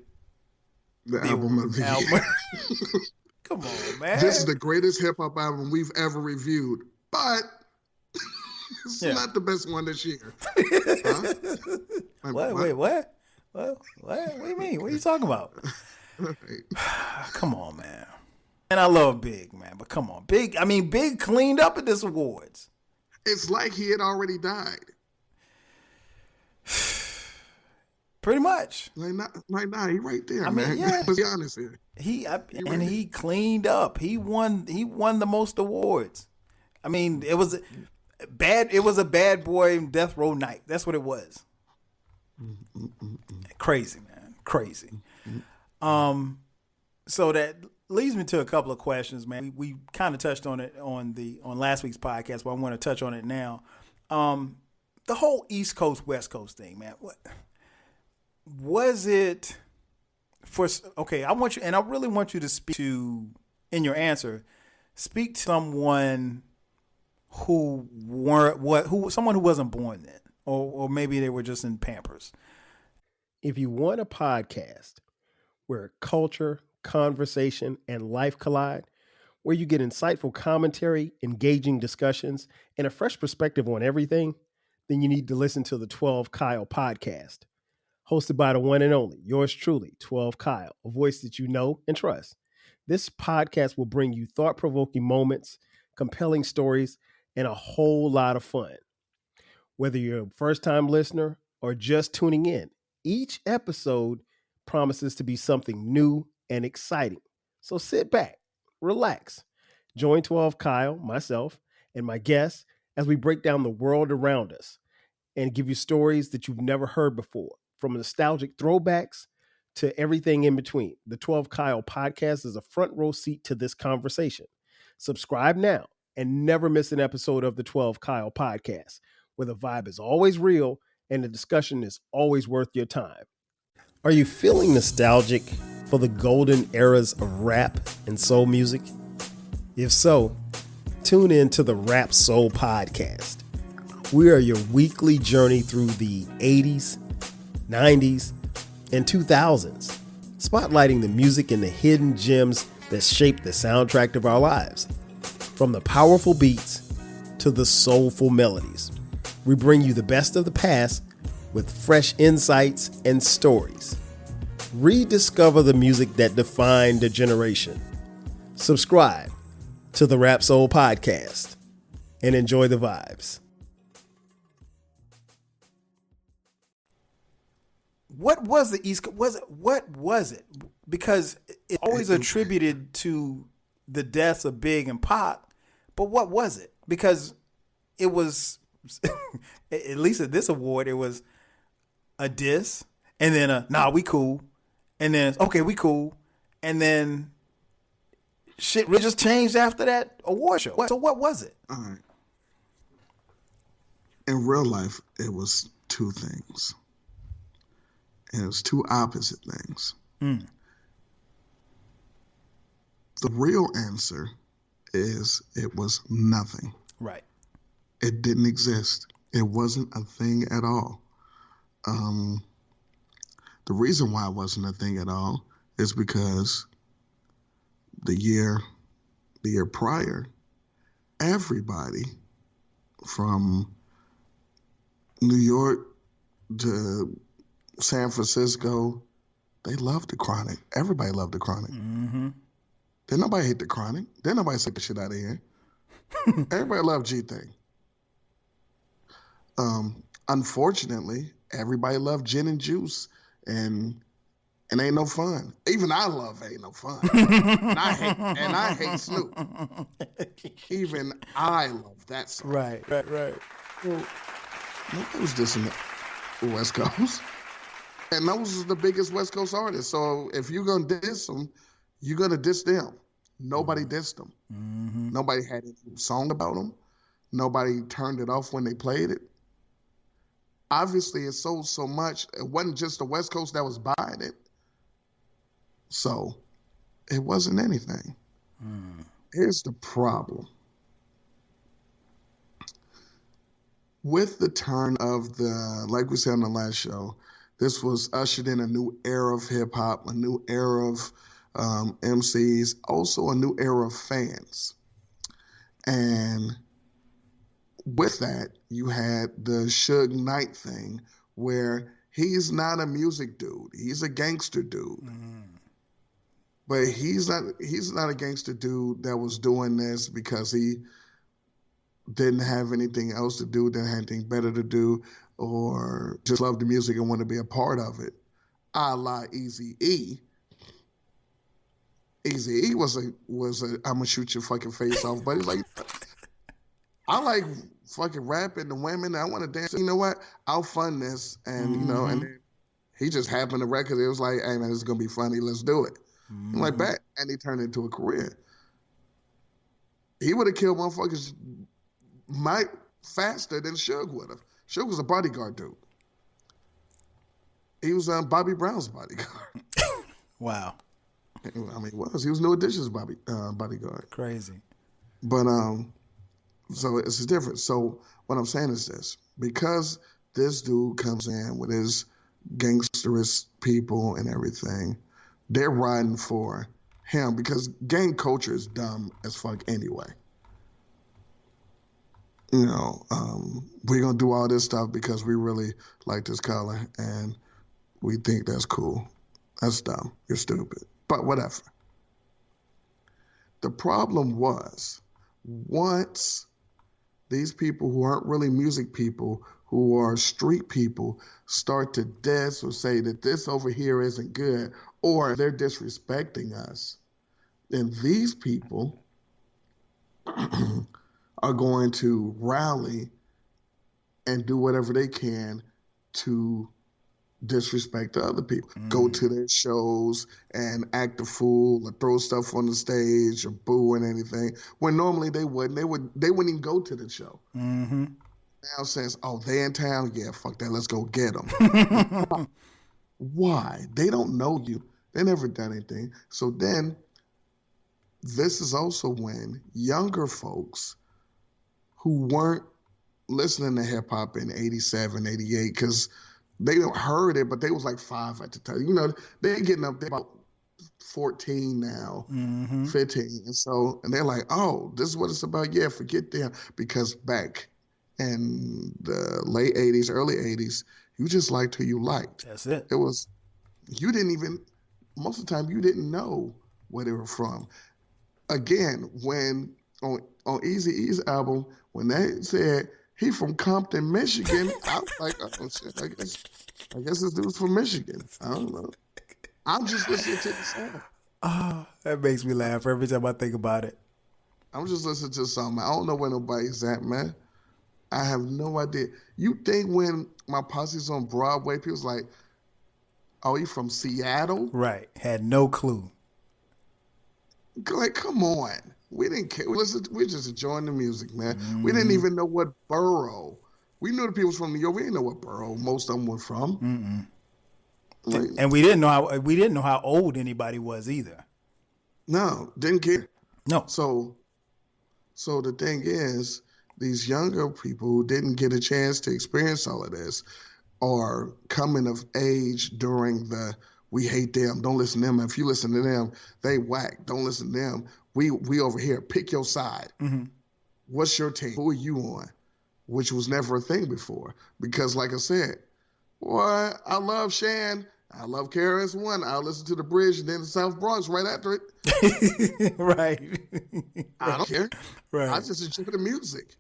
the album of the year. Come on, man. This is the greatest hip hop album we've ever reviewed, but it's not the best one this year. Huh? What? Wait, what? What do you mean? What are you talking about? Right. Come on, man. And I love Big, man, but come on. Big cleaned up at this awards. It's like he had already died. Pretty much. Like he right there, I mean, man. yeah. Let's be honest here. He cleaned up. He won the most awards. I mean, it was a bad boy death row night. That's what it was. Crazy, man. Crazy. So that leads me to a couple of questions, man. We kind of touched on it on last week's podcast, but I want to touch on it now. The whole East Coast, West Coast thing, man. What was it for? Okay, I really want you to speak to, in your answer, speak to someone someone who wasn't born then, or maybe they were just in Pampers. If you want a podcast where culture, conversation, and life collide, where you get insightful commentary, engaging discussions, and a fresh perspective on everything, then you need to listen to the 12 Kyle podcast. Hosted by the one and only, yours truly, 12 Kyle, a voice that you know and trust. This podcast will bring you thought-provoking moments, compelling stories, and a whole lot of fun. Whether you're a first-time listener or just tuning in, each episode promises to be something new and exciting. So sit back, relax, join 12 Kyle, myself, and my guests as we break down the world around us and give you stories that you've never heard before, from nostalgic throwbacks to everything in between. The 12 Kyle podcast is a front row seat to this conversation. Subscribe now and never miss an episode of the 12 Kyle podcast, where the vibe is always real and the discussion is always worth your time. Are you feeling nostalgic for the golden eras of rap and soul music? If so, tune in to the Rap Soul podcast. We are your weekly journey through the 80s, 90s, and 2000s, spotlighting the music and the hidden gems that shaped the soundtrack of our lives. From the powerful beats to the soulful melodies, we bring you the best of the past with fresh insights and stories. Rediscover the music that defined a generation. Subscribe to the Rap Soul podcast and enjoy the vibes. What was the East Coast? What was it? Because it's always attributed to the deaths of Big and Pac, but what was it? Because it was, at least at this award, it was a diss, and then a nah, we cool, and then okay, we cool, and then shit really just changed after that award show. So what was it? All right. In real life, it was two things. And it was two opposite things. The real answer is it was nothing. Right. It didn't exist. It wasn't a thing at all. The reason why it wasn't a thing at all is because the year prior, everybody from New York to San Francisco, they loved the Chronic. Everybody loved the Chronic. Mm-hmm. Then nobody hate the Chronic. Then nobody take the shit out of here. Everybody loved G-Thing. Unfortunately, everybody loved Gin and Juice and and ain't no fun. Even I love Ain't No Fun. and I hate Snoop. Even I love that song. Right. Well, nobody was dissing the West Coast. And those are the biggest West Coast artists. So if you're going to diss them, you're going to diss them. Nobody dissed them. Mm-hmm. Nobody had a song about them. Nobody turned it off when they played it. Obviously, it sold so much. It wasn't just the West Coast that was buying it. So it wasn't anything. Here's the problem. With the turn of like we said on the last show, this was ushered in a new era of hip hop, a new era of MCs, also a new era of fans. And with that, you had the Suge Knight thing where he's not a music dude. He's a gangster dude. But he's not a gangster dude that was doing this because he didn't have anything else to do, didn't have anything better to do, or just loved the music and wanted to be a part of it. A la Eazy-E. Eazy-E was a I'm gonna shoot your fucking face off, but he's like, I like fucking rapping the women. I want to dance. You know what? I'll fund this, and you know, and then he just happened to record. It was like, hey man, this is gonna be funny. Let's do it. I'm like that, and he turned it into a career. He would have killed motherfuckers faster than Suge would have. Suge was a bodyguard dude. He was Bobby Brown's bodyguard. Wow. I mean, he was New Edition's bodyguard. Crazy. But so it's different. So what I'm saying is this: because this dude comes in with his gangsterous people and everything, they're riding for him because gang culture is dumb as fuck anyway. You know, we're gonna do all this stuff because we really like this color and we think that's cool. That's dumb. You're stupid. But whatever. The problem was, once these people who aren't really music people, who are street people, start to diss or say that this over here isn't good, or they're disrespecting us, then these people are going to rally and do whatever they can to disrespect the other people. Go to their shows and act a fool or throw stuff on the stage or boo and anything, when normally they wouldn't. They wouldn't even go to the show. Now since, oh, they in town, yeah, fuck that, let's go get them. Why? They don't know you. They never done anything. So then this is also when younger folks who weren't listening to hip hop in 87, 88, because they don't heard it, but they was like 5 at the time. You know, they're getting up there about 14 now, 15. And they're like, oh, this is what it's about. Yeah, forget them. Because back in the late 80s, early 80s, you just liked who you liked. That's it. It was, you didn't even, most of the time, you didn't know where they were from. Again, when on Eazy-E's album, when they said he from Compton, Michigan, I was like, oh shit, I guess this dude's from Michigan. I don't know. I'm just listening to the song. Oh, that makes me laugh every time I think about it. I'm just listening to the song, man. I don't know where nobody's at, man. I have no idea. You think when my posse's on Broadway, people's like, oh, you from Seattle? Right. Had no clue. Like, come on. We didn't care. We just enjoying the music, man. We didn't even know what borough. We knew the people was from New York. We didn't know what borough most of them were from. Like, And we didn't know how old anybody was either. no, didn't care. No. So the thing is, these younger people who didn't get a chance to experience all of this are coming of age during the we hate them, don't listen to them. If you listen to them, they whack. Don't listen to them. We over here, pick your side. What's your team? Who are you on? Which was never a thing before. Because like I said, boy, I love Shan. I love KRS-One. I'll listen to The Bridge and then the South Bronx right after it. Right. I don't care. Right. I just enjoy the music.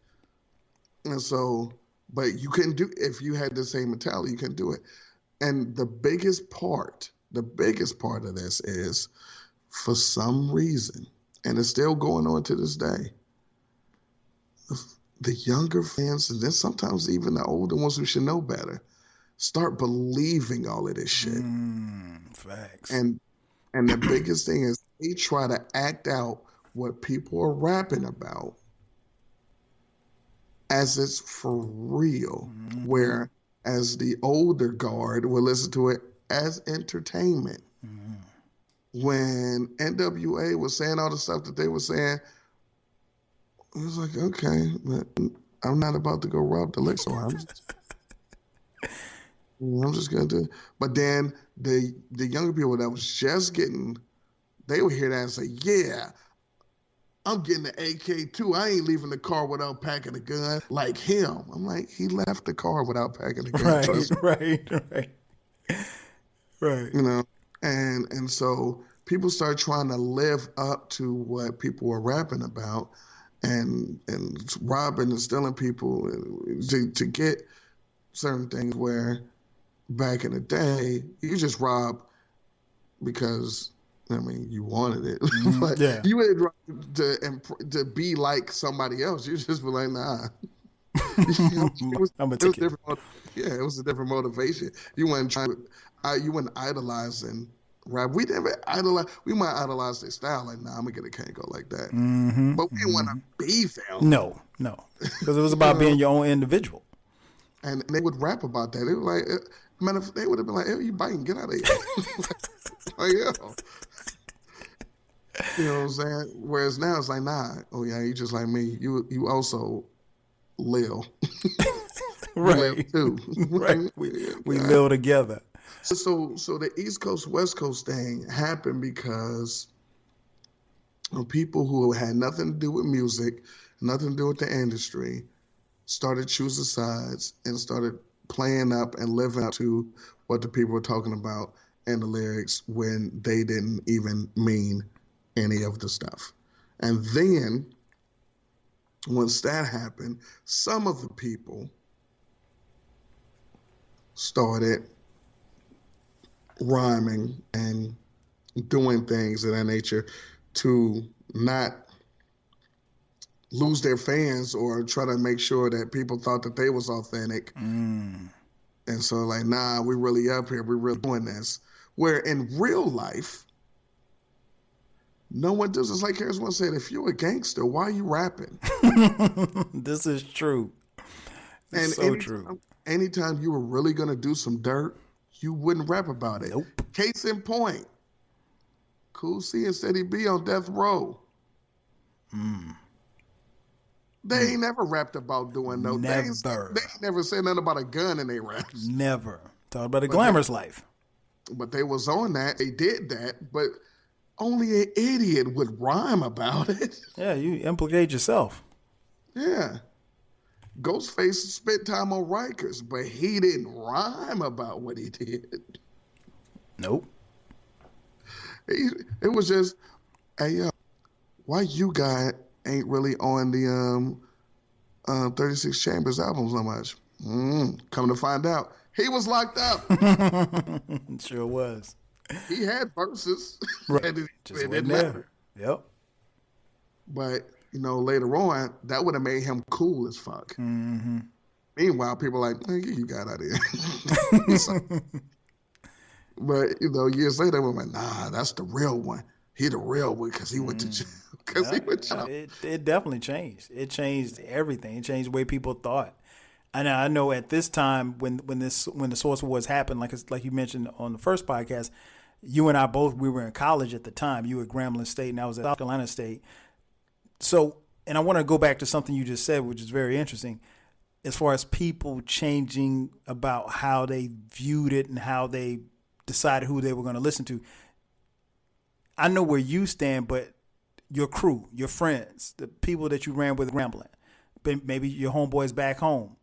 And so, but you couldn't do, if you had the same mentality, you couldn't do it. And the biggest part the biggest part of this is, for some reason, and it's still going on to this day, the younger fans, and then sometimes even the older ones who should know better, start believing all of this shit. Facts. And the biggest thing is they try to act out what people are rapping about as it's for real, whereas the older guard will listen to it as entertainment. When NWA was saying all the stuff that they were saying, it was like, okay, but I'm not about to go rob the liquor store. I'm just gonna do. But then the younger people that was just getting, they would hear that and say, yeah, I'm getting the AK too. I ain't leaving the car without packing a gun like him. I'm like, he left the car without packing a gun. Right. You know, and so people start trying to live up to what people were rapping about, and robbing and stealing people to get certain things where back in the day you just rob because you wanted it. But you wouldn't rob to be like somebody else. You just be like, nah. It was a different motivation. You weren't idolizing rap. We never idolize. We might idolize their style. Like, nah, I'm gonna get a Kango like that. But we didn't want to be them. No, because it was about being your own individual. And they would rap about that. They were like, man, if they would have been like, "Hey, you biting? Get out of here!" Like, yo. You know what I'm saying? Whereas now it's like, nah. Oh yeah, you just like me. You also Lil. Right. Lil too. Right. We live together. So the East Coast West Coast thing happened because people who had nothing to do with music, nothing to do with the industry, started choosing sides and started playing up and living up to what the people were talking about in the lyrics when they didn't even mean any of the stuff. And then once that happened, some of the people started rhyming and doing things of that nature to not lose their fans or try to make sure that people thought that they was authentic. And so like, nah, we really up here. We really doing this. Where in real life, no one does this. Like Harris once said, if you're a gangster, why are you rapping? This is true. It's true. Anytime you were really going to do some dirt, you wouldn't rap about it. Nope. Case in point, Cool C and Steady B on Death Row. They ain't never rapped about doing no things. They ain't never said nothing about a gun in their raps. Never. Talk about a glamorous life. But they was on that. They did that. But only an idiot would rhyme about it. Yeah, you implicate yourself. Yeah. Ghostface spent time on Rikers, but he didn't rhyme about what he did. Nope. It was just, hey, why you guy ain't really on the 36 Chambers album so much? Come to find out, he was locked up. Sure was. He had verses. Right. It Just didn't there. matter. Yep. But, later on, that would have made him cool as fuck. Meanwhile, people are like, get you got out of here. But, years later, we're like, nah, that's the real one. He the real one because he went to jail. Because he went to jail. It definitely changed. It changed everything. It changed the way people thought. And I know at this time when the Source Wars happened, like you mentioned on the first podcast, you and I both, we were in college at the time. You were at Grambling State and I was at South Carolina State. So, and I want to go back to something you just said, which is very interesting, as far as people changing about how they viewed it and how they decided who they were going to listen to. I know where you stand, but your crew, your friends, the people that you ran with Grambling, maybe your homeboys back home,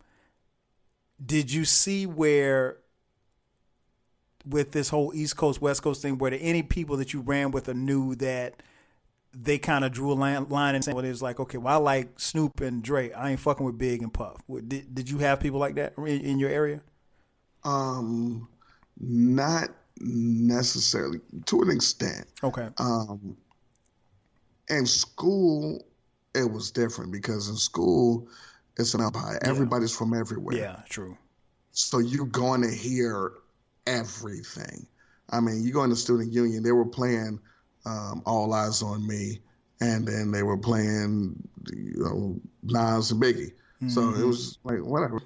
did you see where, with this whole East Coast, West Coast thing, were there any people that you ran with or knew that they kind of drew a line and said, well, it was like, okay, well, I like Snoop and Dre. I ain't fucking with Big and Puff. Did you have people like that in your area? Not necessarily, to an extent. Okay. In school, it was different because in school, it's an empire. Everybody's from everywhere. Yeah, true. So you're going to hear everything. I mean, you go in the student union, they were playing All Eyes on Me, and then they were playing, Nas and Biggie. So it was like, whatever,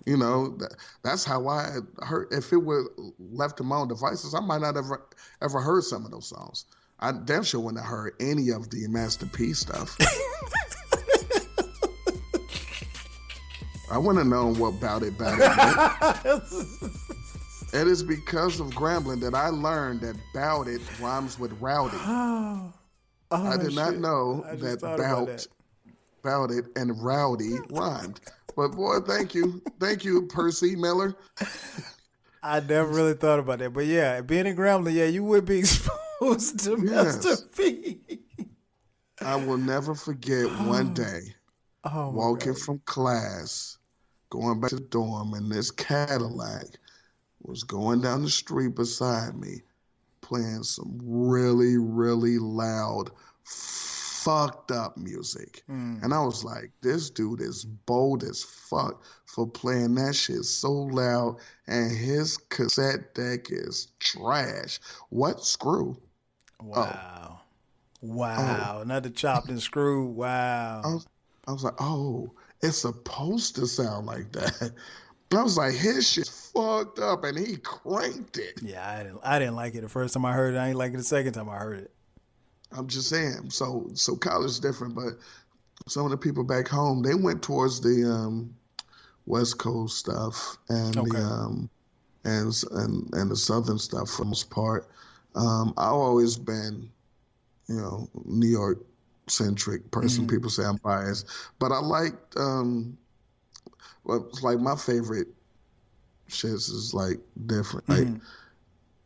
that's how I heard. If it were left to my own devices, I might not have ever heard some of those songs. I damn sure wouldn't have heard any of the Master P stuff. I wouldn't have known what Bout It meant. It is because of Grambling that I learned that Bout It rhymes with rowdy. I did not know that Bout It and rowdy rhymed. But boy, thank you, Percy Miller. I never really thought about that, but yeah, being in Grambling, you would be exposed to Master P. I will never forget one day walking from class, going back to the dorm, and this Cadillac was going down the street beside me, playing some really, really loud, fucked up music. And I was like, this dude is bold as fuck for playing that shit so loud, and his cassette deck is trash. What? Screw? Wow. Wow. Not the chopped and screw. Wow. I was like, oh, it's supposed to sound like that. I was like, his shit's fucked up, and he cranked it. Yeah, I didn't like it the first time I heard it. I ain't like it the second time I heard it. I'm just saying. So college is different, but some of the people back home, they went towards the West Coast stuff and the and the Southern stuff for the most part. I've always been, New York centric person. People say I'm biased, but I liked it's like my favorite shits is like different. Like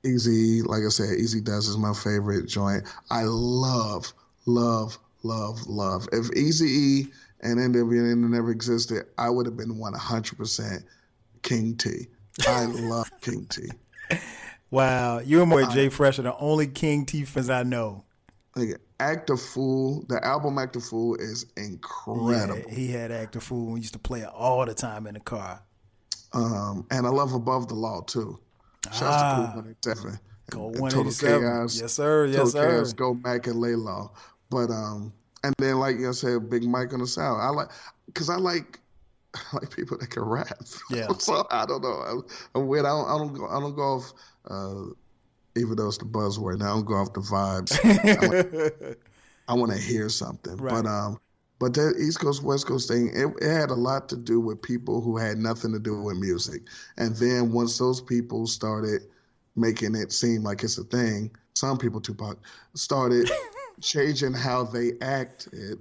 Easy, like I said, Easy Does is my favorite joint. I love. If Eazy-E and NWA never existed, I would have been 100% King T. I love King T. Wow, you and Jay Fresh are the only King T fans I know. Like, Act a Fool, the album Act a Fool is incredible. Yeah, he had Act a Fool. We used to play it all the time in the car. And I love Above the Law too. Shouts to Cool 187. Go Total 187. Chaos. Yes, sir. Total Chaos, Go Mac and Laylaw. But and then like I said, Big Mike on the South. I like people that can rap. Yeah. So I don't know. I'm weird. I don't go off. Even though it's the buzzword, now I don't go off the vibes. I want to hear something. Right. But that East Coast, West Coast thing, it had a lot to do with people who had nothing to do with music. And then once those people started making it seem like it's a thing, some people, Tupac, started changing how they acted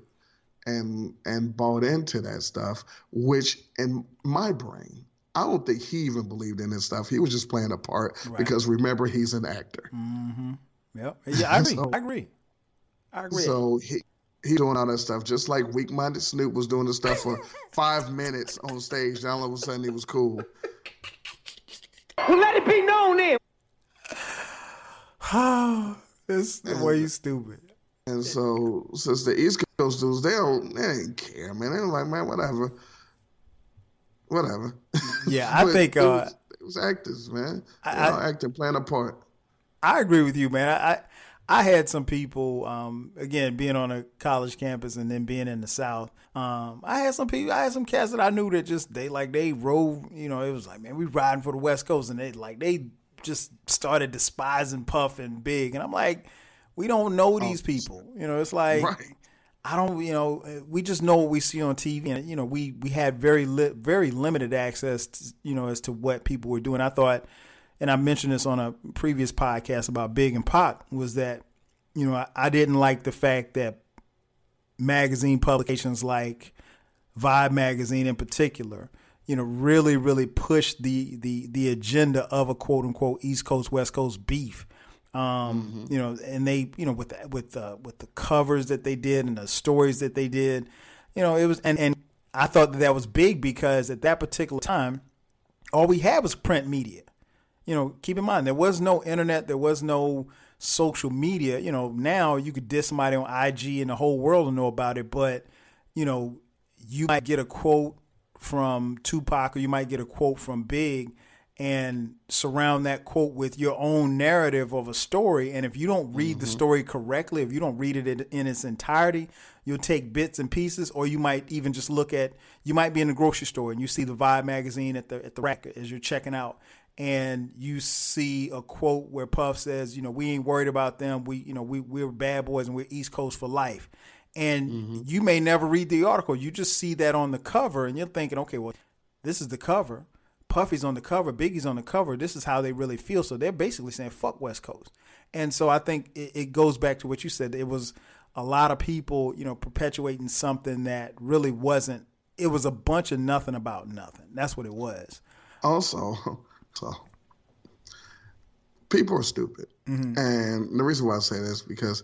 and bought into that stuff, which in my brain, I don't think he even believed in this stuff. He was just playing a part because remember, he's an actor. Mm-hmm. Yep. Yeah, I agree. I agree. So he doing all that stuff, just like weak-minded Snoop was doing the stuff for 5 minutes on stage. Then all of a sudden, he was cool. Well, let it be known then. This the way you stupid. And so, since the East Coast dudes, they didn't care, man. They were like, man, whatever. Yeah, I think it was actors, man. Acting, playing a part. I agree with you, man. I had some people, again, being on a college campus and then being in the South. I had some cats that I knew that they rode, it was like, man, we riding for the West Coast, and they just started despising Puff and Big, and I'm like, we don't know these people, it's like, right. I don't, we just know what we see on TV, and we had very limited access to, as to what people were doing. I thought, and I mentioned this on a previous podcast about Big and Pac, was that, I didn't like the fact that magazine publications like Vibe magazine in particular, really, really pushed the agenda of a quote unquote East Coast, West Coast beef. And they, with the covers that they did and the stories that they did, it was, and I thought that was big because at that particular time, all we had was print media. keep in mind, there was no internet, there was no social media. Now you could diss somebody on IG and the whole world will know about it, but, you might get a quote from Tupac or you might get a quote from Big and surround that quote with your own narrative of a story. And if you don't read the story correctly, if you don't read it in its entirety, you'll take bits and pieces, or you might even just you might be in the grocery store and you see the Vibe magazine at the rack as you're checking out, and you see a quote where Puff says, we ain't worried about them. We're bad boys and we're East Coast for life. And you may never read the article. You just see that on the cover and you're thinking, okay, well, this is the cover. Puffy's on the cover, Biggie's on the cover. This is how they really feel. So they're basically saying, fuck West Coast. And so I think it goes back to what you said. It was a lot of people, perpetuating something that really wasn't. It was a bunch of nothing about nothing. That's what it was. Also, so people are stupid. And the reason why I say this is because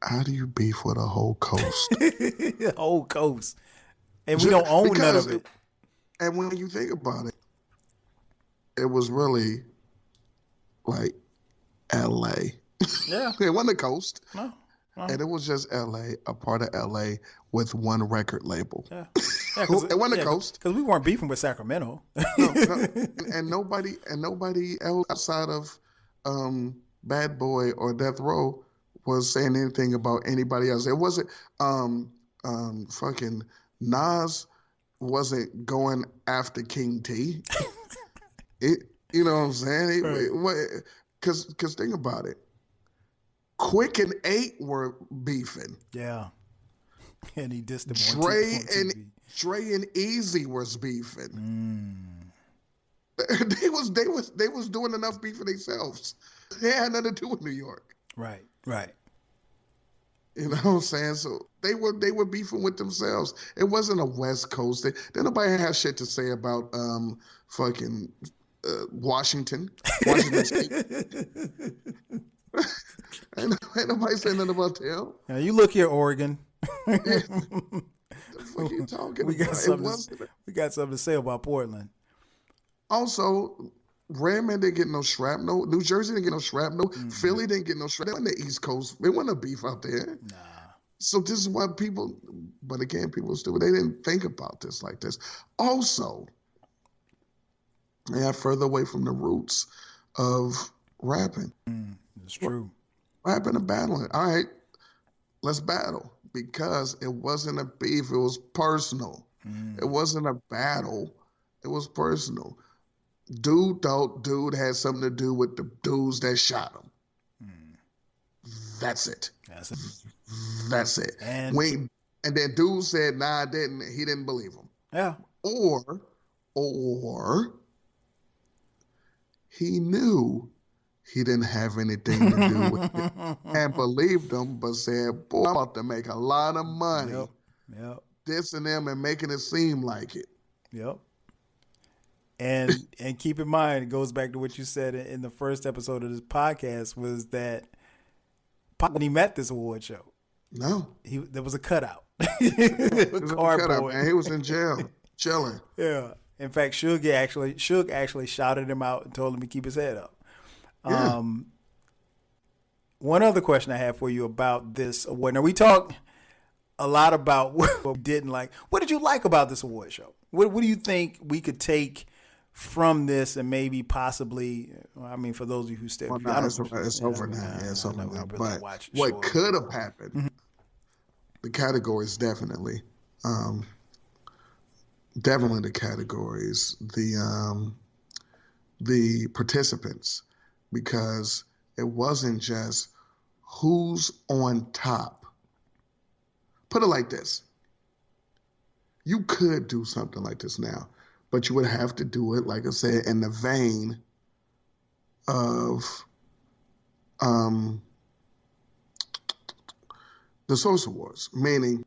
how do you beef with a whole coast? The whole coast. And we don't own none of it. And when you think about it, it was really like L.A. Yeah. It wasn't the coast. No. And it was just L.A., a part of L.A. with one record label. Yeah. It wasn't the coast. Because we weren't beefing with Sacramento. No. And nobody else outside of Bad Boy or Death Row was saying anything about anybody else. It wasn't fucking Nas wasn't going after King T. You know what I'm saying? Because think about it. Quick and 8 were beefing. Yeah. And he dissed him Dre and Easy was beefing. They was doing enough beefing themselves. They had nothing to do with New York. Right. You know what I'm saying? So they were beefing with themselves. It wasn't a West Coast thing. Then nobody had shit to say about fucking Washington State. ain't nobody saying nothing about them. Now you look here, Oregon. The fuck you talking we got about? We got something to say about Portland. Also, Redman didn't get no shrapnel. New Jersey didn't get no shrapnel. Philly didn't get no shrapnel. It wasn't the East Coast. It wasn't a beef out there. Nah. So this is why people, but again, people stupid. They didn't think about this like this. Also, they got further away from the roots of rapping. It's true. Rapping and battling. All right, let's battle. Because it wasn't a beef. It was personal. It wasn't a battle. It was personal. Dude thought dude had something to do with the dudes that shot him. That's it. That's it. And then dude said, nah, I didn't. He didn't believe him. Yeah. Or he knew he didn't have anything to do with it and believed him, but said, boy, I'm about to make a lot of money. Yep. Dissing them and making it seem like it. Yep. And keep in mind, it goes back to what you said in the first episode of this podcast, was that when he met this award show, no, there was a cutout. It was a cutout, man. He was in jail, chilling. Yeah. In fact, Suge actually shouted him out and told him to keep his head up. Yeah. One other question I have for you about this award. Now, we talked a lot about what we didn't like. What did you like about this award show? What do you think we could take from this and maybe possibly, I mean, for those of you who still... It's over now. It's over now. But what could have happened, the categories definitely. Definitely the categories. The participants. Because it wasn't just who's on top. Put it like this. You could do something like this now, but you would have to do it, like I said, in the vein of the Source Awards. Meaning,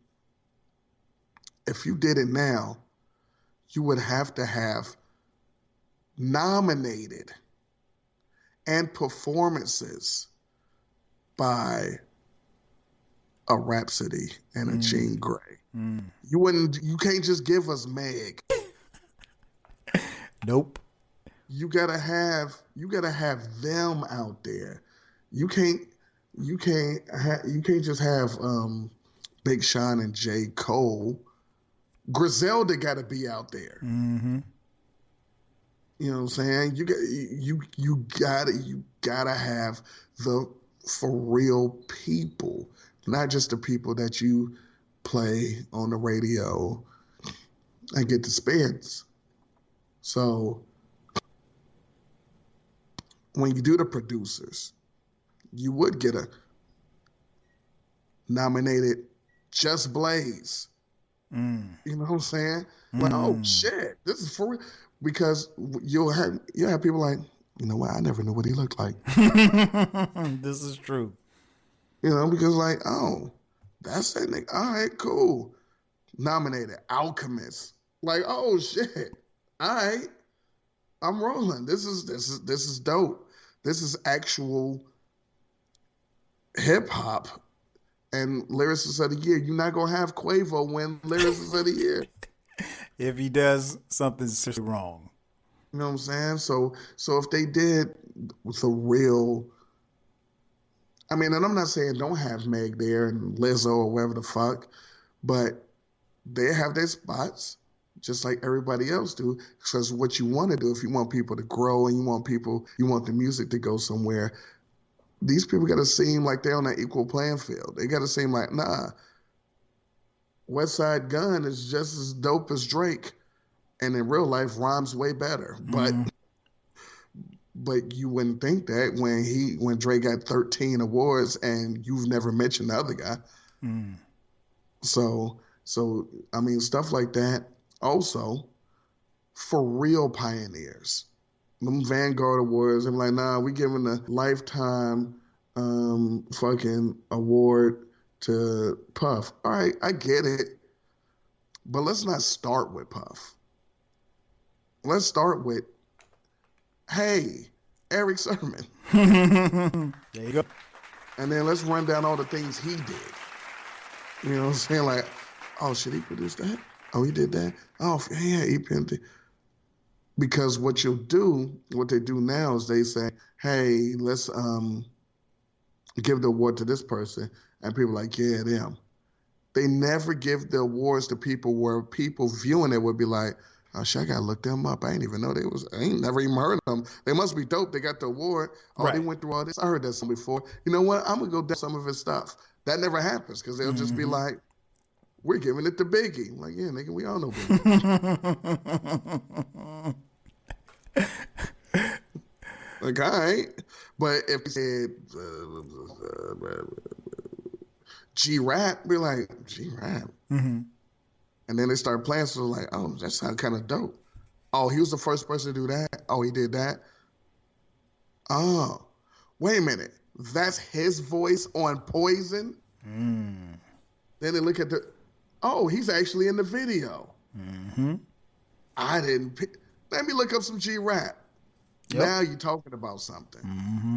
if you did it now, you would have to have nominated and performances by a Rhapsody and a Jean Grey. You can't just give us Meg. Nope. you gotta have them out there. You can't just have Big Sean and J. Cole. Griselda got to be out there. Mm-hmm. You know what I'm saying? You gotta have the for real people, not just the people that you play on the radio and get the spins. So when you do the producers, you would get a nominated Just Blaze. You know what I'm saying? Like, oh shit, this is for real. Because you'll have people like, you know what, I never knew what he looked like. This is true. You know, because like, oh, that's that nigga. All right, cool. Nominated Alchemist. Like, oh shit. All right. I'm rolling. This is dope. This is actual hip hop and lyricist of the year. You're not gonna have Quavo win lyricist of the year if he does something seriously wrong. You know what I'm saying? So if they did with a real, I mean, and I'm not saying don't have Meg there and Lizzo or whatever the fuck, but they have their spots just like everybody else do. Because what you want to do, if you want people to grow and you want the music to go somewhere, these people got to seem like they're on an equal playing field. They got to seem like, nah, West Side Gun is just as dope as Drake, and in real life rhymes way better. But you wouldn't think that when Drake got 13 awards and you've never mentioned the other guy. So I mean, stuff like that. Also, for real pioneers, them Vanguard Awards, I'm like, nah, we giving a lifetime fucking award to Puff. All right, I get it. But let's not start with Puff. Let's start with, hey, Eric Sermon. There you go. And then let's run down all the things he did. You know what I'm saying? Like, oh, shit, he produced that? Oh, he did that? Oh, yeah, he pimped it. Because what they do now is they say, hey, let's give the award to this person. And people are like, yeah, them. They never give the awards to people where people viewing it would be like, oh, shit, I got to look them up. I ain't even know I ain't never even heard of them. They must be dope. They got the award. Oh, right. They went through all this. I heard that song before. You know what? I'm going to go down some of his stuff. That never happens because they'll just be like, we're giving it to Biggie. I'm like, yeah, nigga, we all know Biggie. Like, all right. But if he said G-Rap, we're like, G-Rap. And then they start playing, so like, oh, that sounds kind of dope. Oh, he was the first person to do that? Oh, he did that? Oh, wait a minute. That's his voice on Poison? Then they look at oh, he's actually in the video. I didn't pick. Let me look up some G-Rap. Yep. Now you're talking about something.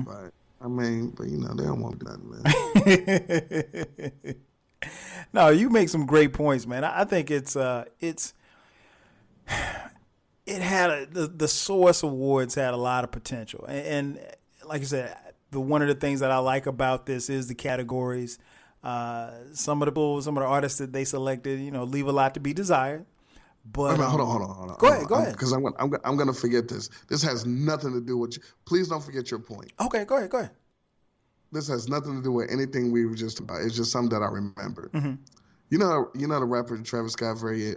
But, I mean, you know, they don't want nothing, man. No, you make some great points, man. I think it had the Source Awards had a lot of potential, and like I said, one of the things that I like about this is the categories. Some of the artists that they selected, you know, leave a lot to be desired. But hold on. Go ahead. Because I'm gonna forget this. This has nothing to do with you. Please don't forget your point. Okay, go ahead. This has nothing to do with anything we were just about. It's just something that I remembered. You know the rapper Travis Scott, very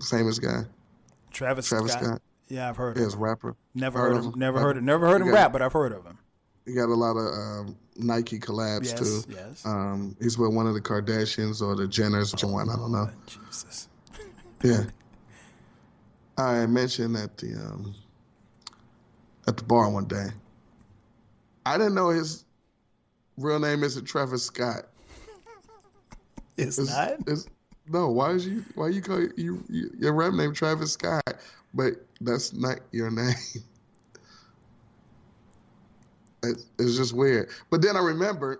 famous guy. Travis Scott. Yeah, I've heard of him. He's a rapper. Never heard him rap, but I've heard of him. He got a lot of Nike collabs too. Yes. He's with one of the Kardashians or the Jenners or one. I don't know. Jesus. Yeah. I mentioned at the bar one day. I didn't know his real name isn't Travis Scott. It's not? No. Why you call your rap name Travis Scott? But that's not your name. It's just weird. But then I remembered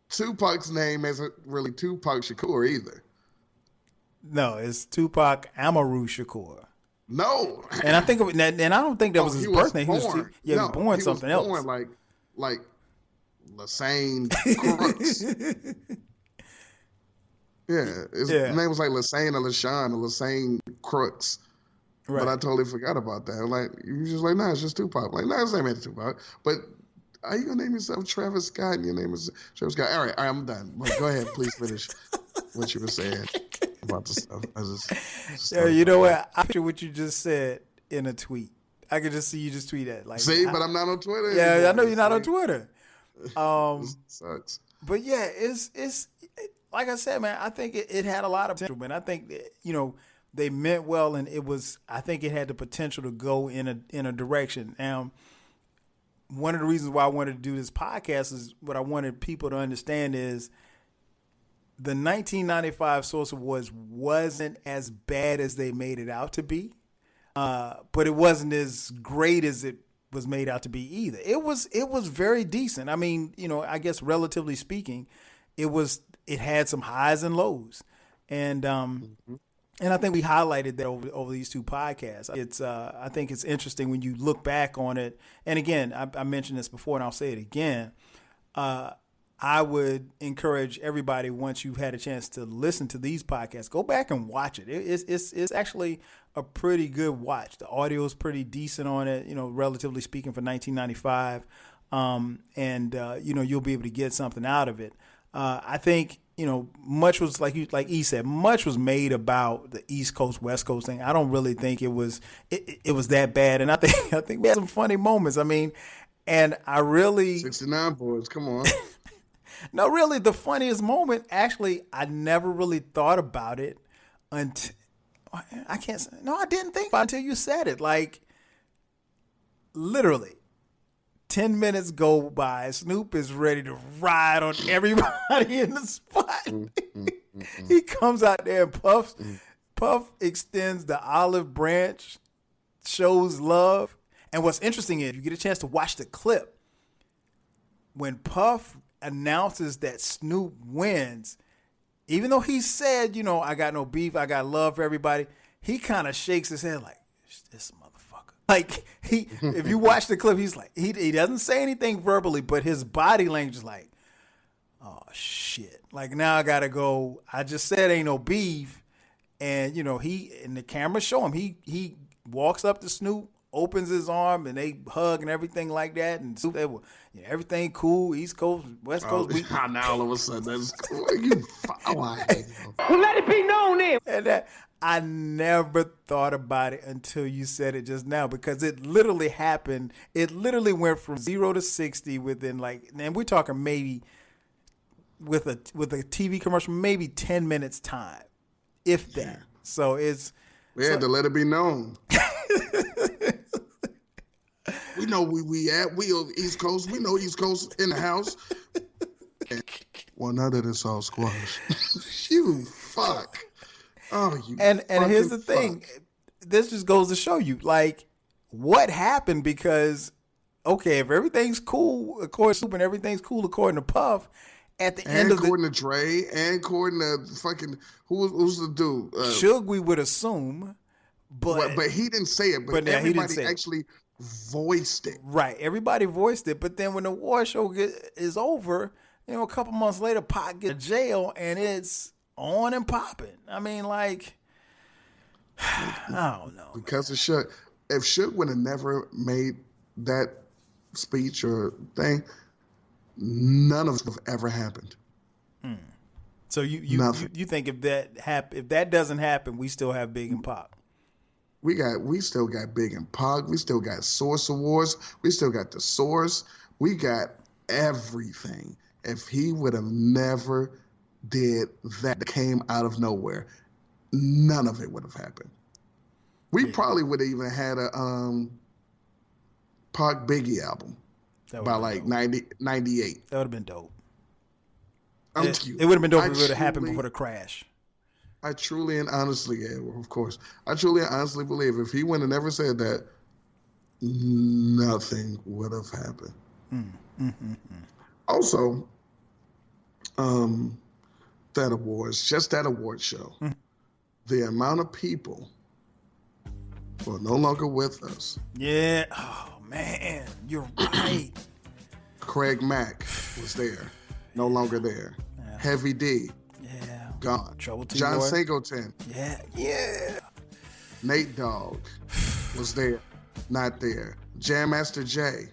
Tupac's name isn't really Tupac Shakur either. No, it's Tupac Amaru Shakur. No. And I think, and I don't think that was his birthday. Born. He was born something else. Born like Lassane Crooks. His name was like Lassane or LaShawn or Lassane Crooks. Right. But I totally forgot about that. Like, you were just like, nah, it's just Tupac. Like, nah, it's not made Tupac. But are you gonna name yourself Travis Scott and your name is Travis Scott? All right, I'm done. But go ahead, please finish what you were saying about the stuff. You know what? I picture what you just said in a tweet. I could just see you just tweet that. Like, see, but I'm not on Twitter. Yeah, anymore. I know you're not on Twitter. Sucks. But yeah, it's like I said, man. I think it had a lot of potential, man. I think that, they meant well, and I think it had the potential to go in a direction. Now, one of the reasons why I wanted to do this podcast is what I wanted people to understand is the 1995 Source Awards wasn't as bad as they made it out to be, but it wasn't as great as it was made out to be either. It was very decent. I mean, I guess relatively speaking, it had some highs and lows, and I think we highlighted that over these two podcasts. I think it's interesting when you look back on it. And again, I mentioned this before, and I'll say it again. I would encourage everybody, once you've had a chance to listen to these podcasts, go back and watch it. It's actually a pretty good watch. The audio is pretty decent on it, relatively speaking, for 1995. You'll be able to get something out of it. I think, much was like E said, much was made about the East Coast, West Coast thing. I don't really think it was that bad. And I think we had some funny moments. I mean, and I really 69 boys, come on. No, really, the funniest moment, actually, I never really thought about it until I didn't think about it until you said it. Like, literally 10 minutes go by, Snoop is ready to ride on everybody in the spot. He comes out there and Puff extends the olive branch, shows love. And what's interesting is, you get a chance to watch the clip, when Puff announces that Snoop wins, even though he said, I got no beef, I got love for everybody, he kind of shakes his head like, this motherfucker. Like, if you watch the clip, he's like, he doesn't say anything verbally, but his body language is like, oh shit. Like, now I gotta go. I just said ain't no beef. And the camera show him, he walks up to Snoop, opens his arm, and they hug and everything like that. And Snoop, everything cool, East Coast, West Coast. Now all of a sudden that's cool. Well, let it be known then. And that, I never thought about it until you said it just now, because it literally happened. It literally went from 0 to 60 within, and we're talking maybe with a TV commercial, maybe 10 minutes time, if that. Yeah. So we had to let it be known. We know we on East Coast. We know East Coast in the house. Well, now that it's all squash, you fuck. Oh, you and here's the thing. This just goes to show you, like, what happened, because, okay, if everything's cool according to Snoop and everything's cool according to Puff, at the end of according to Dre, and according to fucking, who's the dude? Suge, we would assume, but he didn't say it, but everybody actually voiced it. Right, everybody voiced it, but then when the award show is over, a couple months later, Pac gets jail, and it's on and popping. I mean, like, I don't know. Because of Suge. If Suge would have never made that speech or thing, none of it would have ever happened. So you think if that doesn't happen, we still have Big and Pac? We still got Big and Pac. We still got Source Awards. We still got the Source. We got everything. If he would have never did that came out of nowhere, none of it would have happened. We probably would have even had a Pac Biggie album by like 98. That would have been dope. It would have been dope if it would have happened before the crash. I truly and honestly, of course, I truly and honestly believe if he wouldn't have never said that, nothing would have happened. Also, that award show, the amount of people were no longer with us. Yeah. Oh man, you're right. Craig Mack was there, no longer there. Yeah. Heavy D, Yeah. gone. Trouble T. John Boy. Singleton, Yeah. Nate Dogg was there, not there. Jam Master Jay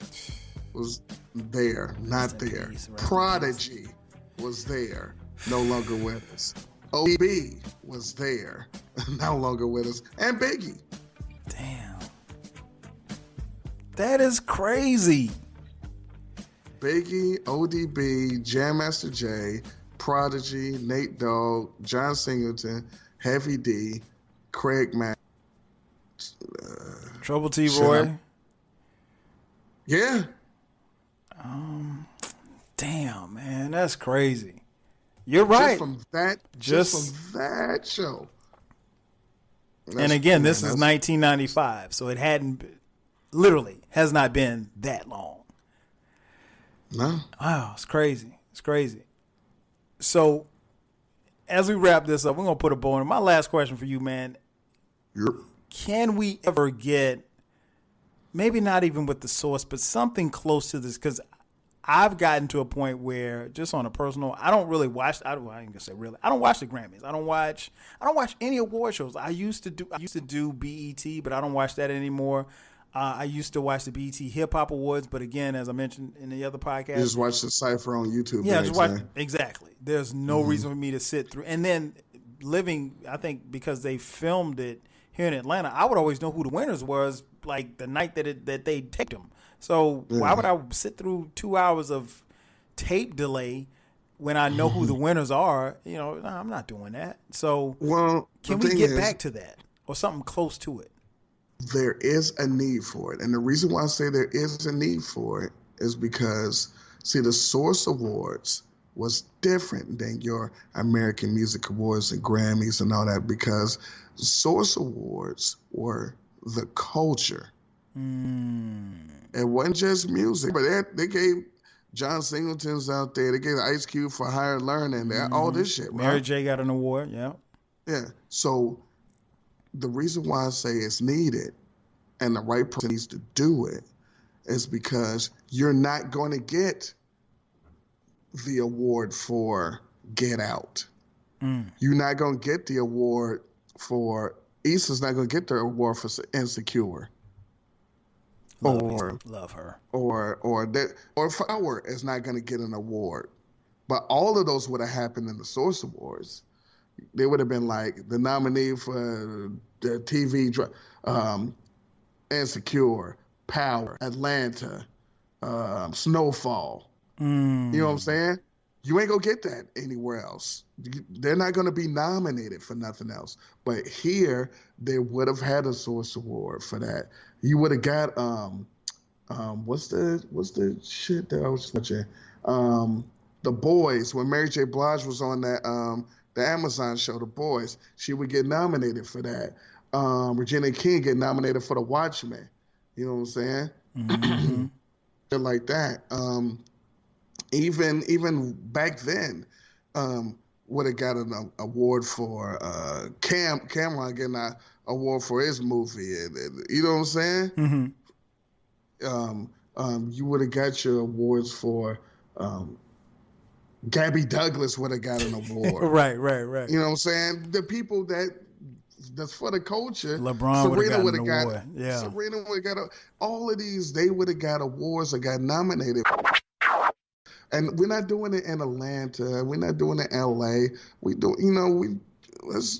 was there, not there. Prodigy was there, no longer with us. OB was there, no longer with us. And Biggie. Damn. That is crazy. Biggie, ODB, Jam Master Jay, Prodigy, Nate Dogg, John Singleton, Heavy D, Craig Mack. Trouble T. Roy. Yeah. Damn, man, that's crazy. You're right. Just from that show. And again, this is 1995, so it literally has not been that long. No. Wow, it's crazy. It's crazy. So, as we wrap this up, we're going to put a bow on it. My last question for you, man. Yep. Can we ever get, maybe not even with the Source, but something close to this? Because I've gotten to a point where, just on a personal, I don't really watch. I ain't gonna say really. I don't watch the Grammys. I don't watch any award shows. I used to do BET, but I don't watch that anymore. I used to watch the BET Hip Hop Awards, but again, as I mentioned in the other podcast, You just watch the Cypher on YouTube. yeah, just watch exactly. There's no reason for me to sit through. And then living, I think because they filmed it here in Atlanta, I would always know who the winners was, like the night that they taped them. So why would I sit through 2 hours of tape delay when I know who the winners are? You know, no, I'm not doing that. So can we get back to that or something close to it? There is a need for it. And the reason why I say there is a need for it is because, see, the Source Awards was different than your American Music Awards and Grammys and all that, because Source Awards were the culture. It wasn't just music, but they gave John Singleton's out there. They gave Ice Cube for Higher Learning. All this shit, right? Mary J got an award, yeah. Yeah. So the reason why I say it's needed and the right person needs to do it is because you're not going to get the award for Get Out. You're not going to get the award for, Issa's not going to get the award for Insecure. Love her. Or Flower is not going to get an award. But all of those would have happened in the Source Awards. They would have been like the nominee for the TV, Insecure, Power, Atlanta, Snowfall. You know what I'm saying? You ain't going to get that anywhere else. They're not going to be nominated for nothing else. But here, they would have had a Source Award for that. You would have got, what's the shit that I was watching? The Boys, when Mary J. Blige was on that, the Amazon show, The Boys, she would get nominated for that. Regina King get nominated for The Watchmen. You know what I'm saying? Mm-hmm. Like that. Even back then, would have got an award for Cameron getting an award for his movie. And you know what I'm saying? Mm-hmm. You would have got your awards for Gabby Douglas would have got an award. Right. You know what I'm saying? The people that's for the culture. LeBron Serena would have got an award. Yeah. Serena would have got all of these. They would have got awards or got nominated. And we're not doing it in Atlanta. We're not doing it in LA. We do, let's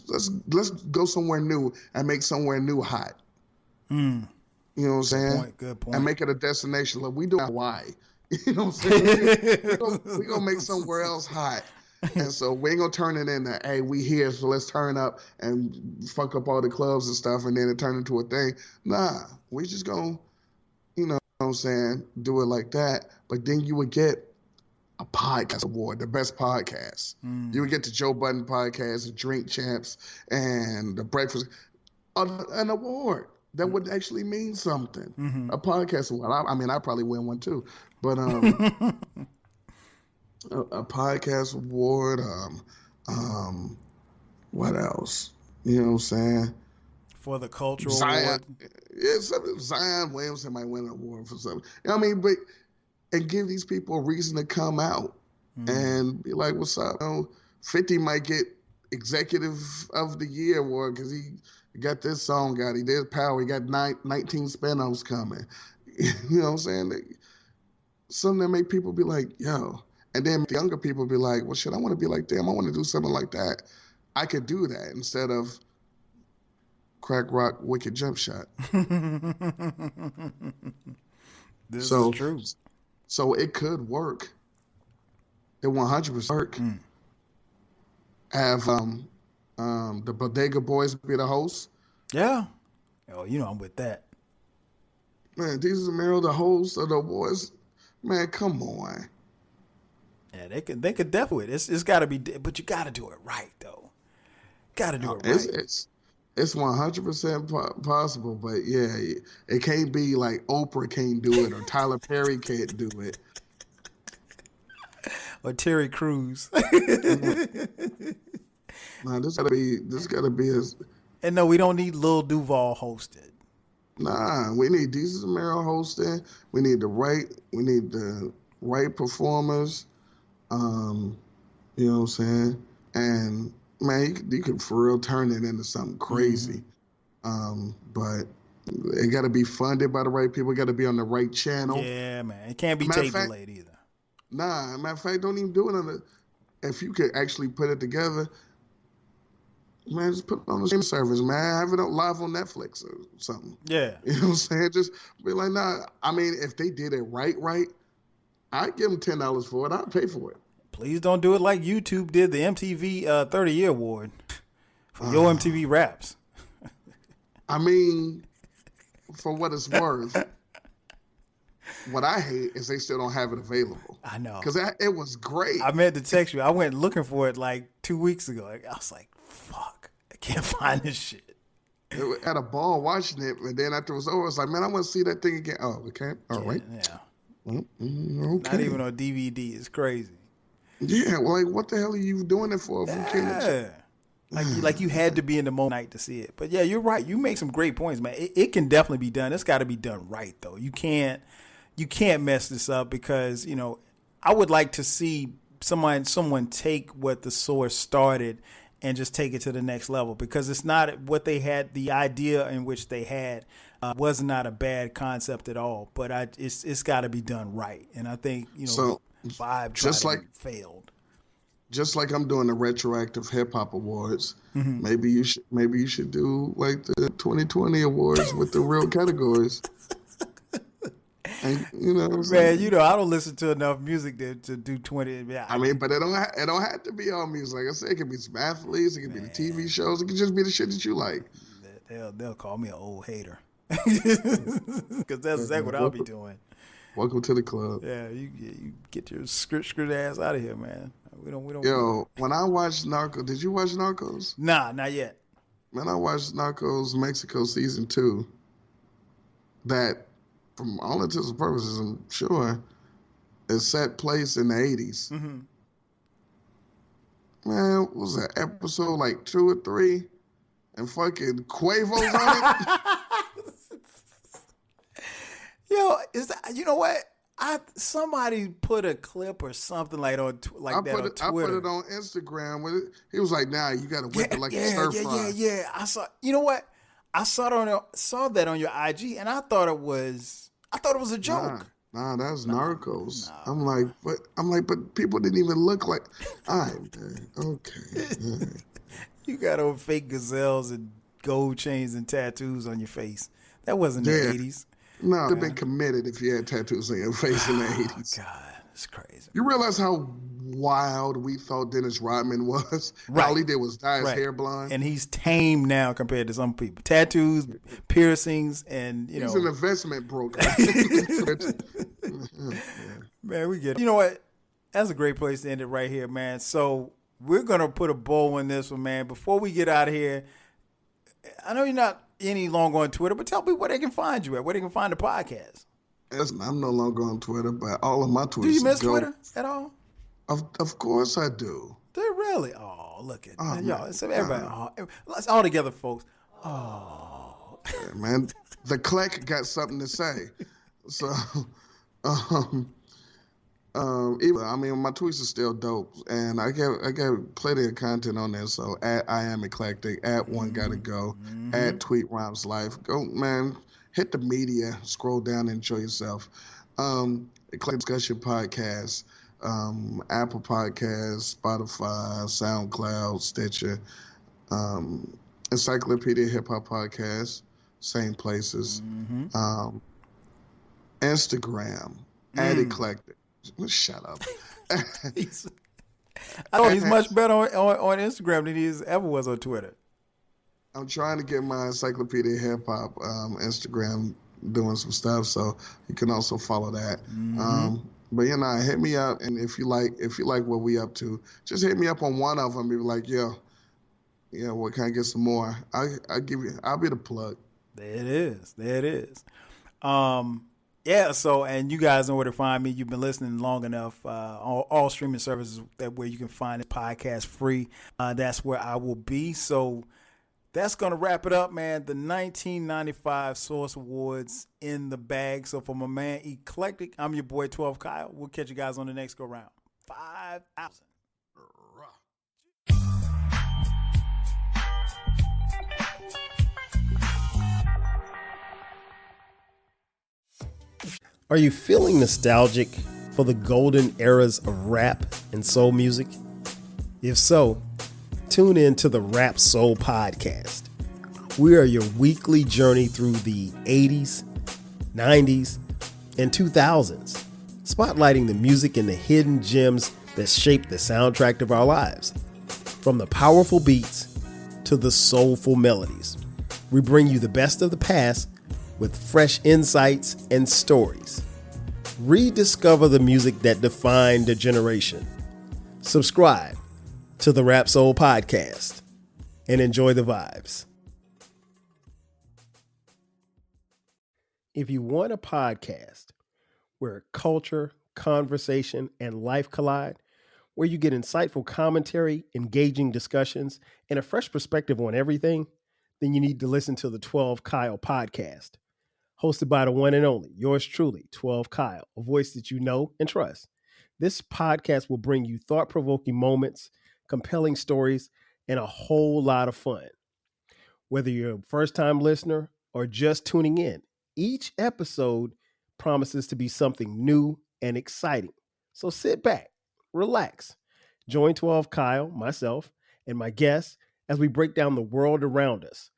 go somewhere new and make somewhere new hot. You know what I'm saying? Good point. And make it a destination. Look, we do Hawaii. You know what I'm saying? We're going to make somewhere else hot. And so we ain't going to turn it into, hey, we here, so let's turn up and fuck up all the clubs and stuff, and then it turn into a thing. Nah, we just going to, you know what I'm saying, do it like that. But then you would get a podcast award, the best podcast. You would get the Joe Budden podcast, the Drink Champs, and the Breakfast, an award that would actually mean something. Mm-hmm. A podcast award. I probably win one too, but a podcast award. What else? You know what I'm saying? for the cultural Zion, award. yeah, Zion Williamson might win an award for something. You know what I mean? But and give these people a reason to come out and be like, "What's up?" 50 might get Executive of the Year award because he got this song out. He did Power. He got 19 spin-offs coming. You know what I'm saying? Something that make people be like, "Yo," and then the younger people be like, "Well, shit, I want to be like them. I want to do something like that. I could do that instead of Crack Rock Wicked Jump Shot." This is true. So it could work. It 100% work. Have the Bodega Boys be the host. Yeah. Oh, you know I'm with that. Man, Jesus and Mero, the host of the boys. Man, come on. Yeah, they could definitely. It's got to be, but you got to do it right though. Got to do it right. It's 100% possible, but yeah, it can't be like Oprah can't do it or Tyler Perry can't do it. Or Terry Crews. Nah, this gotta be a. And no, we don't need Lil Duval hosted. Nah, we need Jesus and Mero hosting. We need the right performers. You know what I'm saying? And man, you could for real turn it into something crazy. But it got to be funded by the right people. It got to be on the right channel. Yeah, man. It can't be tape delayed either. Nah, matter of fact, don't even do it if you could actually put it together, man, just put it on the same service, man. Have it live on Netflix or something. Yeah. You know what I'm saying? Just be like, nah. I mean, if they did it right, I'd give them $10 for it. I'd pay for it. Please don't do it like YouTube did the MTV 30-year award for Yo MTV Raps. I mean, for what it's worth, what I hate is they still don't have it available. I know. Because it was great. I meant to text you. I went looking for it like 2 weeks ago. I was like, fuck, I can't find this shit. I had a ball watching it, and then after it was over, I was like, man, I want to see that thing again. Oh, okay. All right. Yeah. Okay. Not even on DVD. It's crazy. Yeah, well, like, what the hell are you doing it for? Like you had to be in the moment to see it. But yeah, you're right. You make some great points, man. It can definitely be done. It's got to be done right, though. You can't mess this up because, you know, I would like to see someone take what the Source started and just take it to the next level, because it's not what they had. The idea in which they had was not a bad concept at all, but it's got to be done right. And I think, you know, Vibe failed. Just like I'm doing the retroactive hip hop awards, maybe you should do like the 2020 awards with the real categories. And, you know, man, you know, I don't listen to enough music to do 20. Yeah, I mean, but it don't have to be all music. Like I said, it could be some athletes, it could be the TV shows, it could just be the shit that you like. They'll call me an old hater because that's exactly what I'll be doing. Welcome to the club. Yeah, you get your skirt ass out of here, man. We don't. Yo, when I watched Narcos, did you watch Narcos? Nah, not yet. Man, I watched Narcos Mexico season 2. That, from all intents and purposes, I'm sure, is set place in the 80s. Mm-hmm. Man, what was that episode like 2 or 3? And fucking Quavo's on it? Yo, you know what? Somebody put a clip or something like that on Twitter. I put it on Instagram with it. He was like, "Nah, you got to whip it like a stir fry." Yeah. I saw. You know what? I saw that on your IG, and I thought it was a joke. Nah, that's Narcos. Nah. But people didn't even look like. All right, man. Okay. Right. You got old fake gazelles and gold chains and tattoos on your face. That wasn't the 80s. No, you'd have been committed if you had tattoos on your face in the 80s. God, it's crazy. You realize how wild we thought Dennis Rodman was? Right. All he did was dye his hair blonde. And he's tame now compared to some people. Tattoos, piercings, and, you know. He's an investment broker. Man, we get it. You know what? That's a great place to end it right here, man. So we're going to put a bow on this one, man. Before we get out of here, I know you're not any longer on Twitter, but tell people where they can find you at, where they can find the podcast. Listen, I'm no longer on Twitter, but all of my Twitter. Do you miss Twitter at all? Of course I do. Do you really? Oh, look at y'all. So everybody, it's all together, folks. Oh. Yeah, man, the Kleck got something to say. So, even I mean, my tweets are still dope, and I get plenty of content on there. So at I am eclectic, at one gotta go, at tweet rhymes life. Go, man. Hit the media, scroll down, and enjoy yourself. Eclectic Discussion Podcast, Apple Podcasts, Spotify, SoundCloud, Stitcher, Encyclopedia Hip Hop Podcast, same places. Instagram at eclectic. Shut up. He's much better on Instagram than he ever was on Twitter. I'm trying to get my Encyclopedia Hip Hop Instagram doing some stuff, so you can also follow that. But hit me up, and if you like what we up to, just hit me up on one of them. Be like, yo, what can I get some more? I'll be the plug. There it is. Yeah, so, and you guys know where to find me. You've been listening long enough. All streaming services where you can find the podcast free. That's where I will be. So that's going to wrap it up, man. The 1995 Source Awards in the bag. So for my man Eclectic, I'm your boy 12 Kyle. We'll catch you guys on the next go round. 5,000. Are you feeling nostalgic for the golden eras of rap and soul music? If so, tune in to the Rap Soul Podcast. We are your weekly journey through the 80s, 90s, and 2000s, spotlighting the music and the hidden gems that shaped the soundtrack of our lives. From the powerful beats to the soulful melodies, we bring you the best of the past with fresh insights and stories. Rediscover the music that defined a generation. Subscribe to the Rap Soul Podcast and enjoy the vibes. If you want a podcast where culture, conversation, and life collide, where you get insightful commentary, engaging discussions, and a fresh perspective on everything, then you need to listen to the 12 Kyle Podcast. Hosted by the one and only, yours truly, 12 Kyle, a voice that you know and trust. This podcast will bring you thought-provoking moments, compelling stories, and a whole lot of fun. Whether you're a first-time listener or just tuning in, each episode promises to be something new and exciting. So sit back, relax, join 12 Kyle, myself, and my guests as we break down the world around us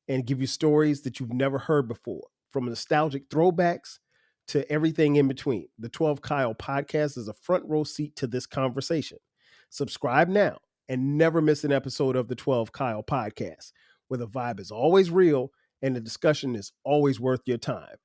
and give you stories that you've never heard before. From nostalgic throwbacks to everything in between, the 12 Kyle Podcast is a front row seat to this conversation. Subscribe now and never miss an episode of the 12 Kyle Podcast, where the vibe is always real and the discussion is always worth your time.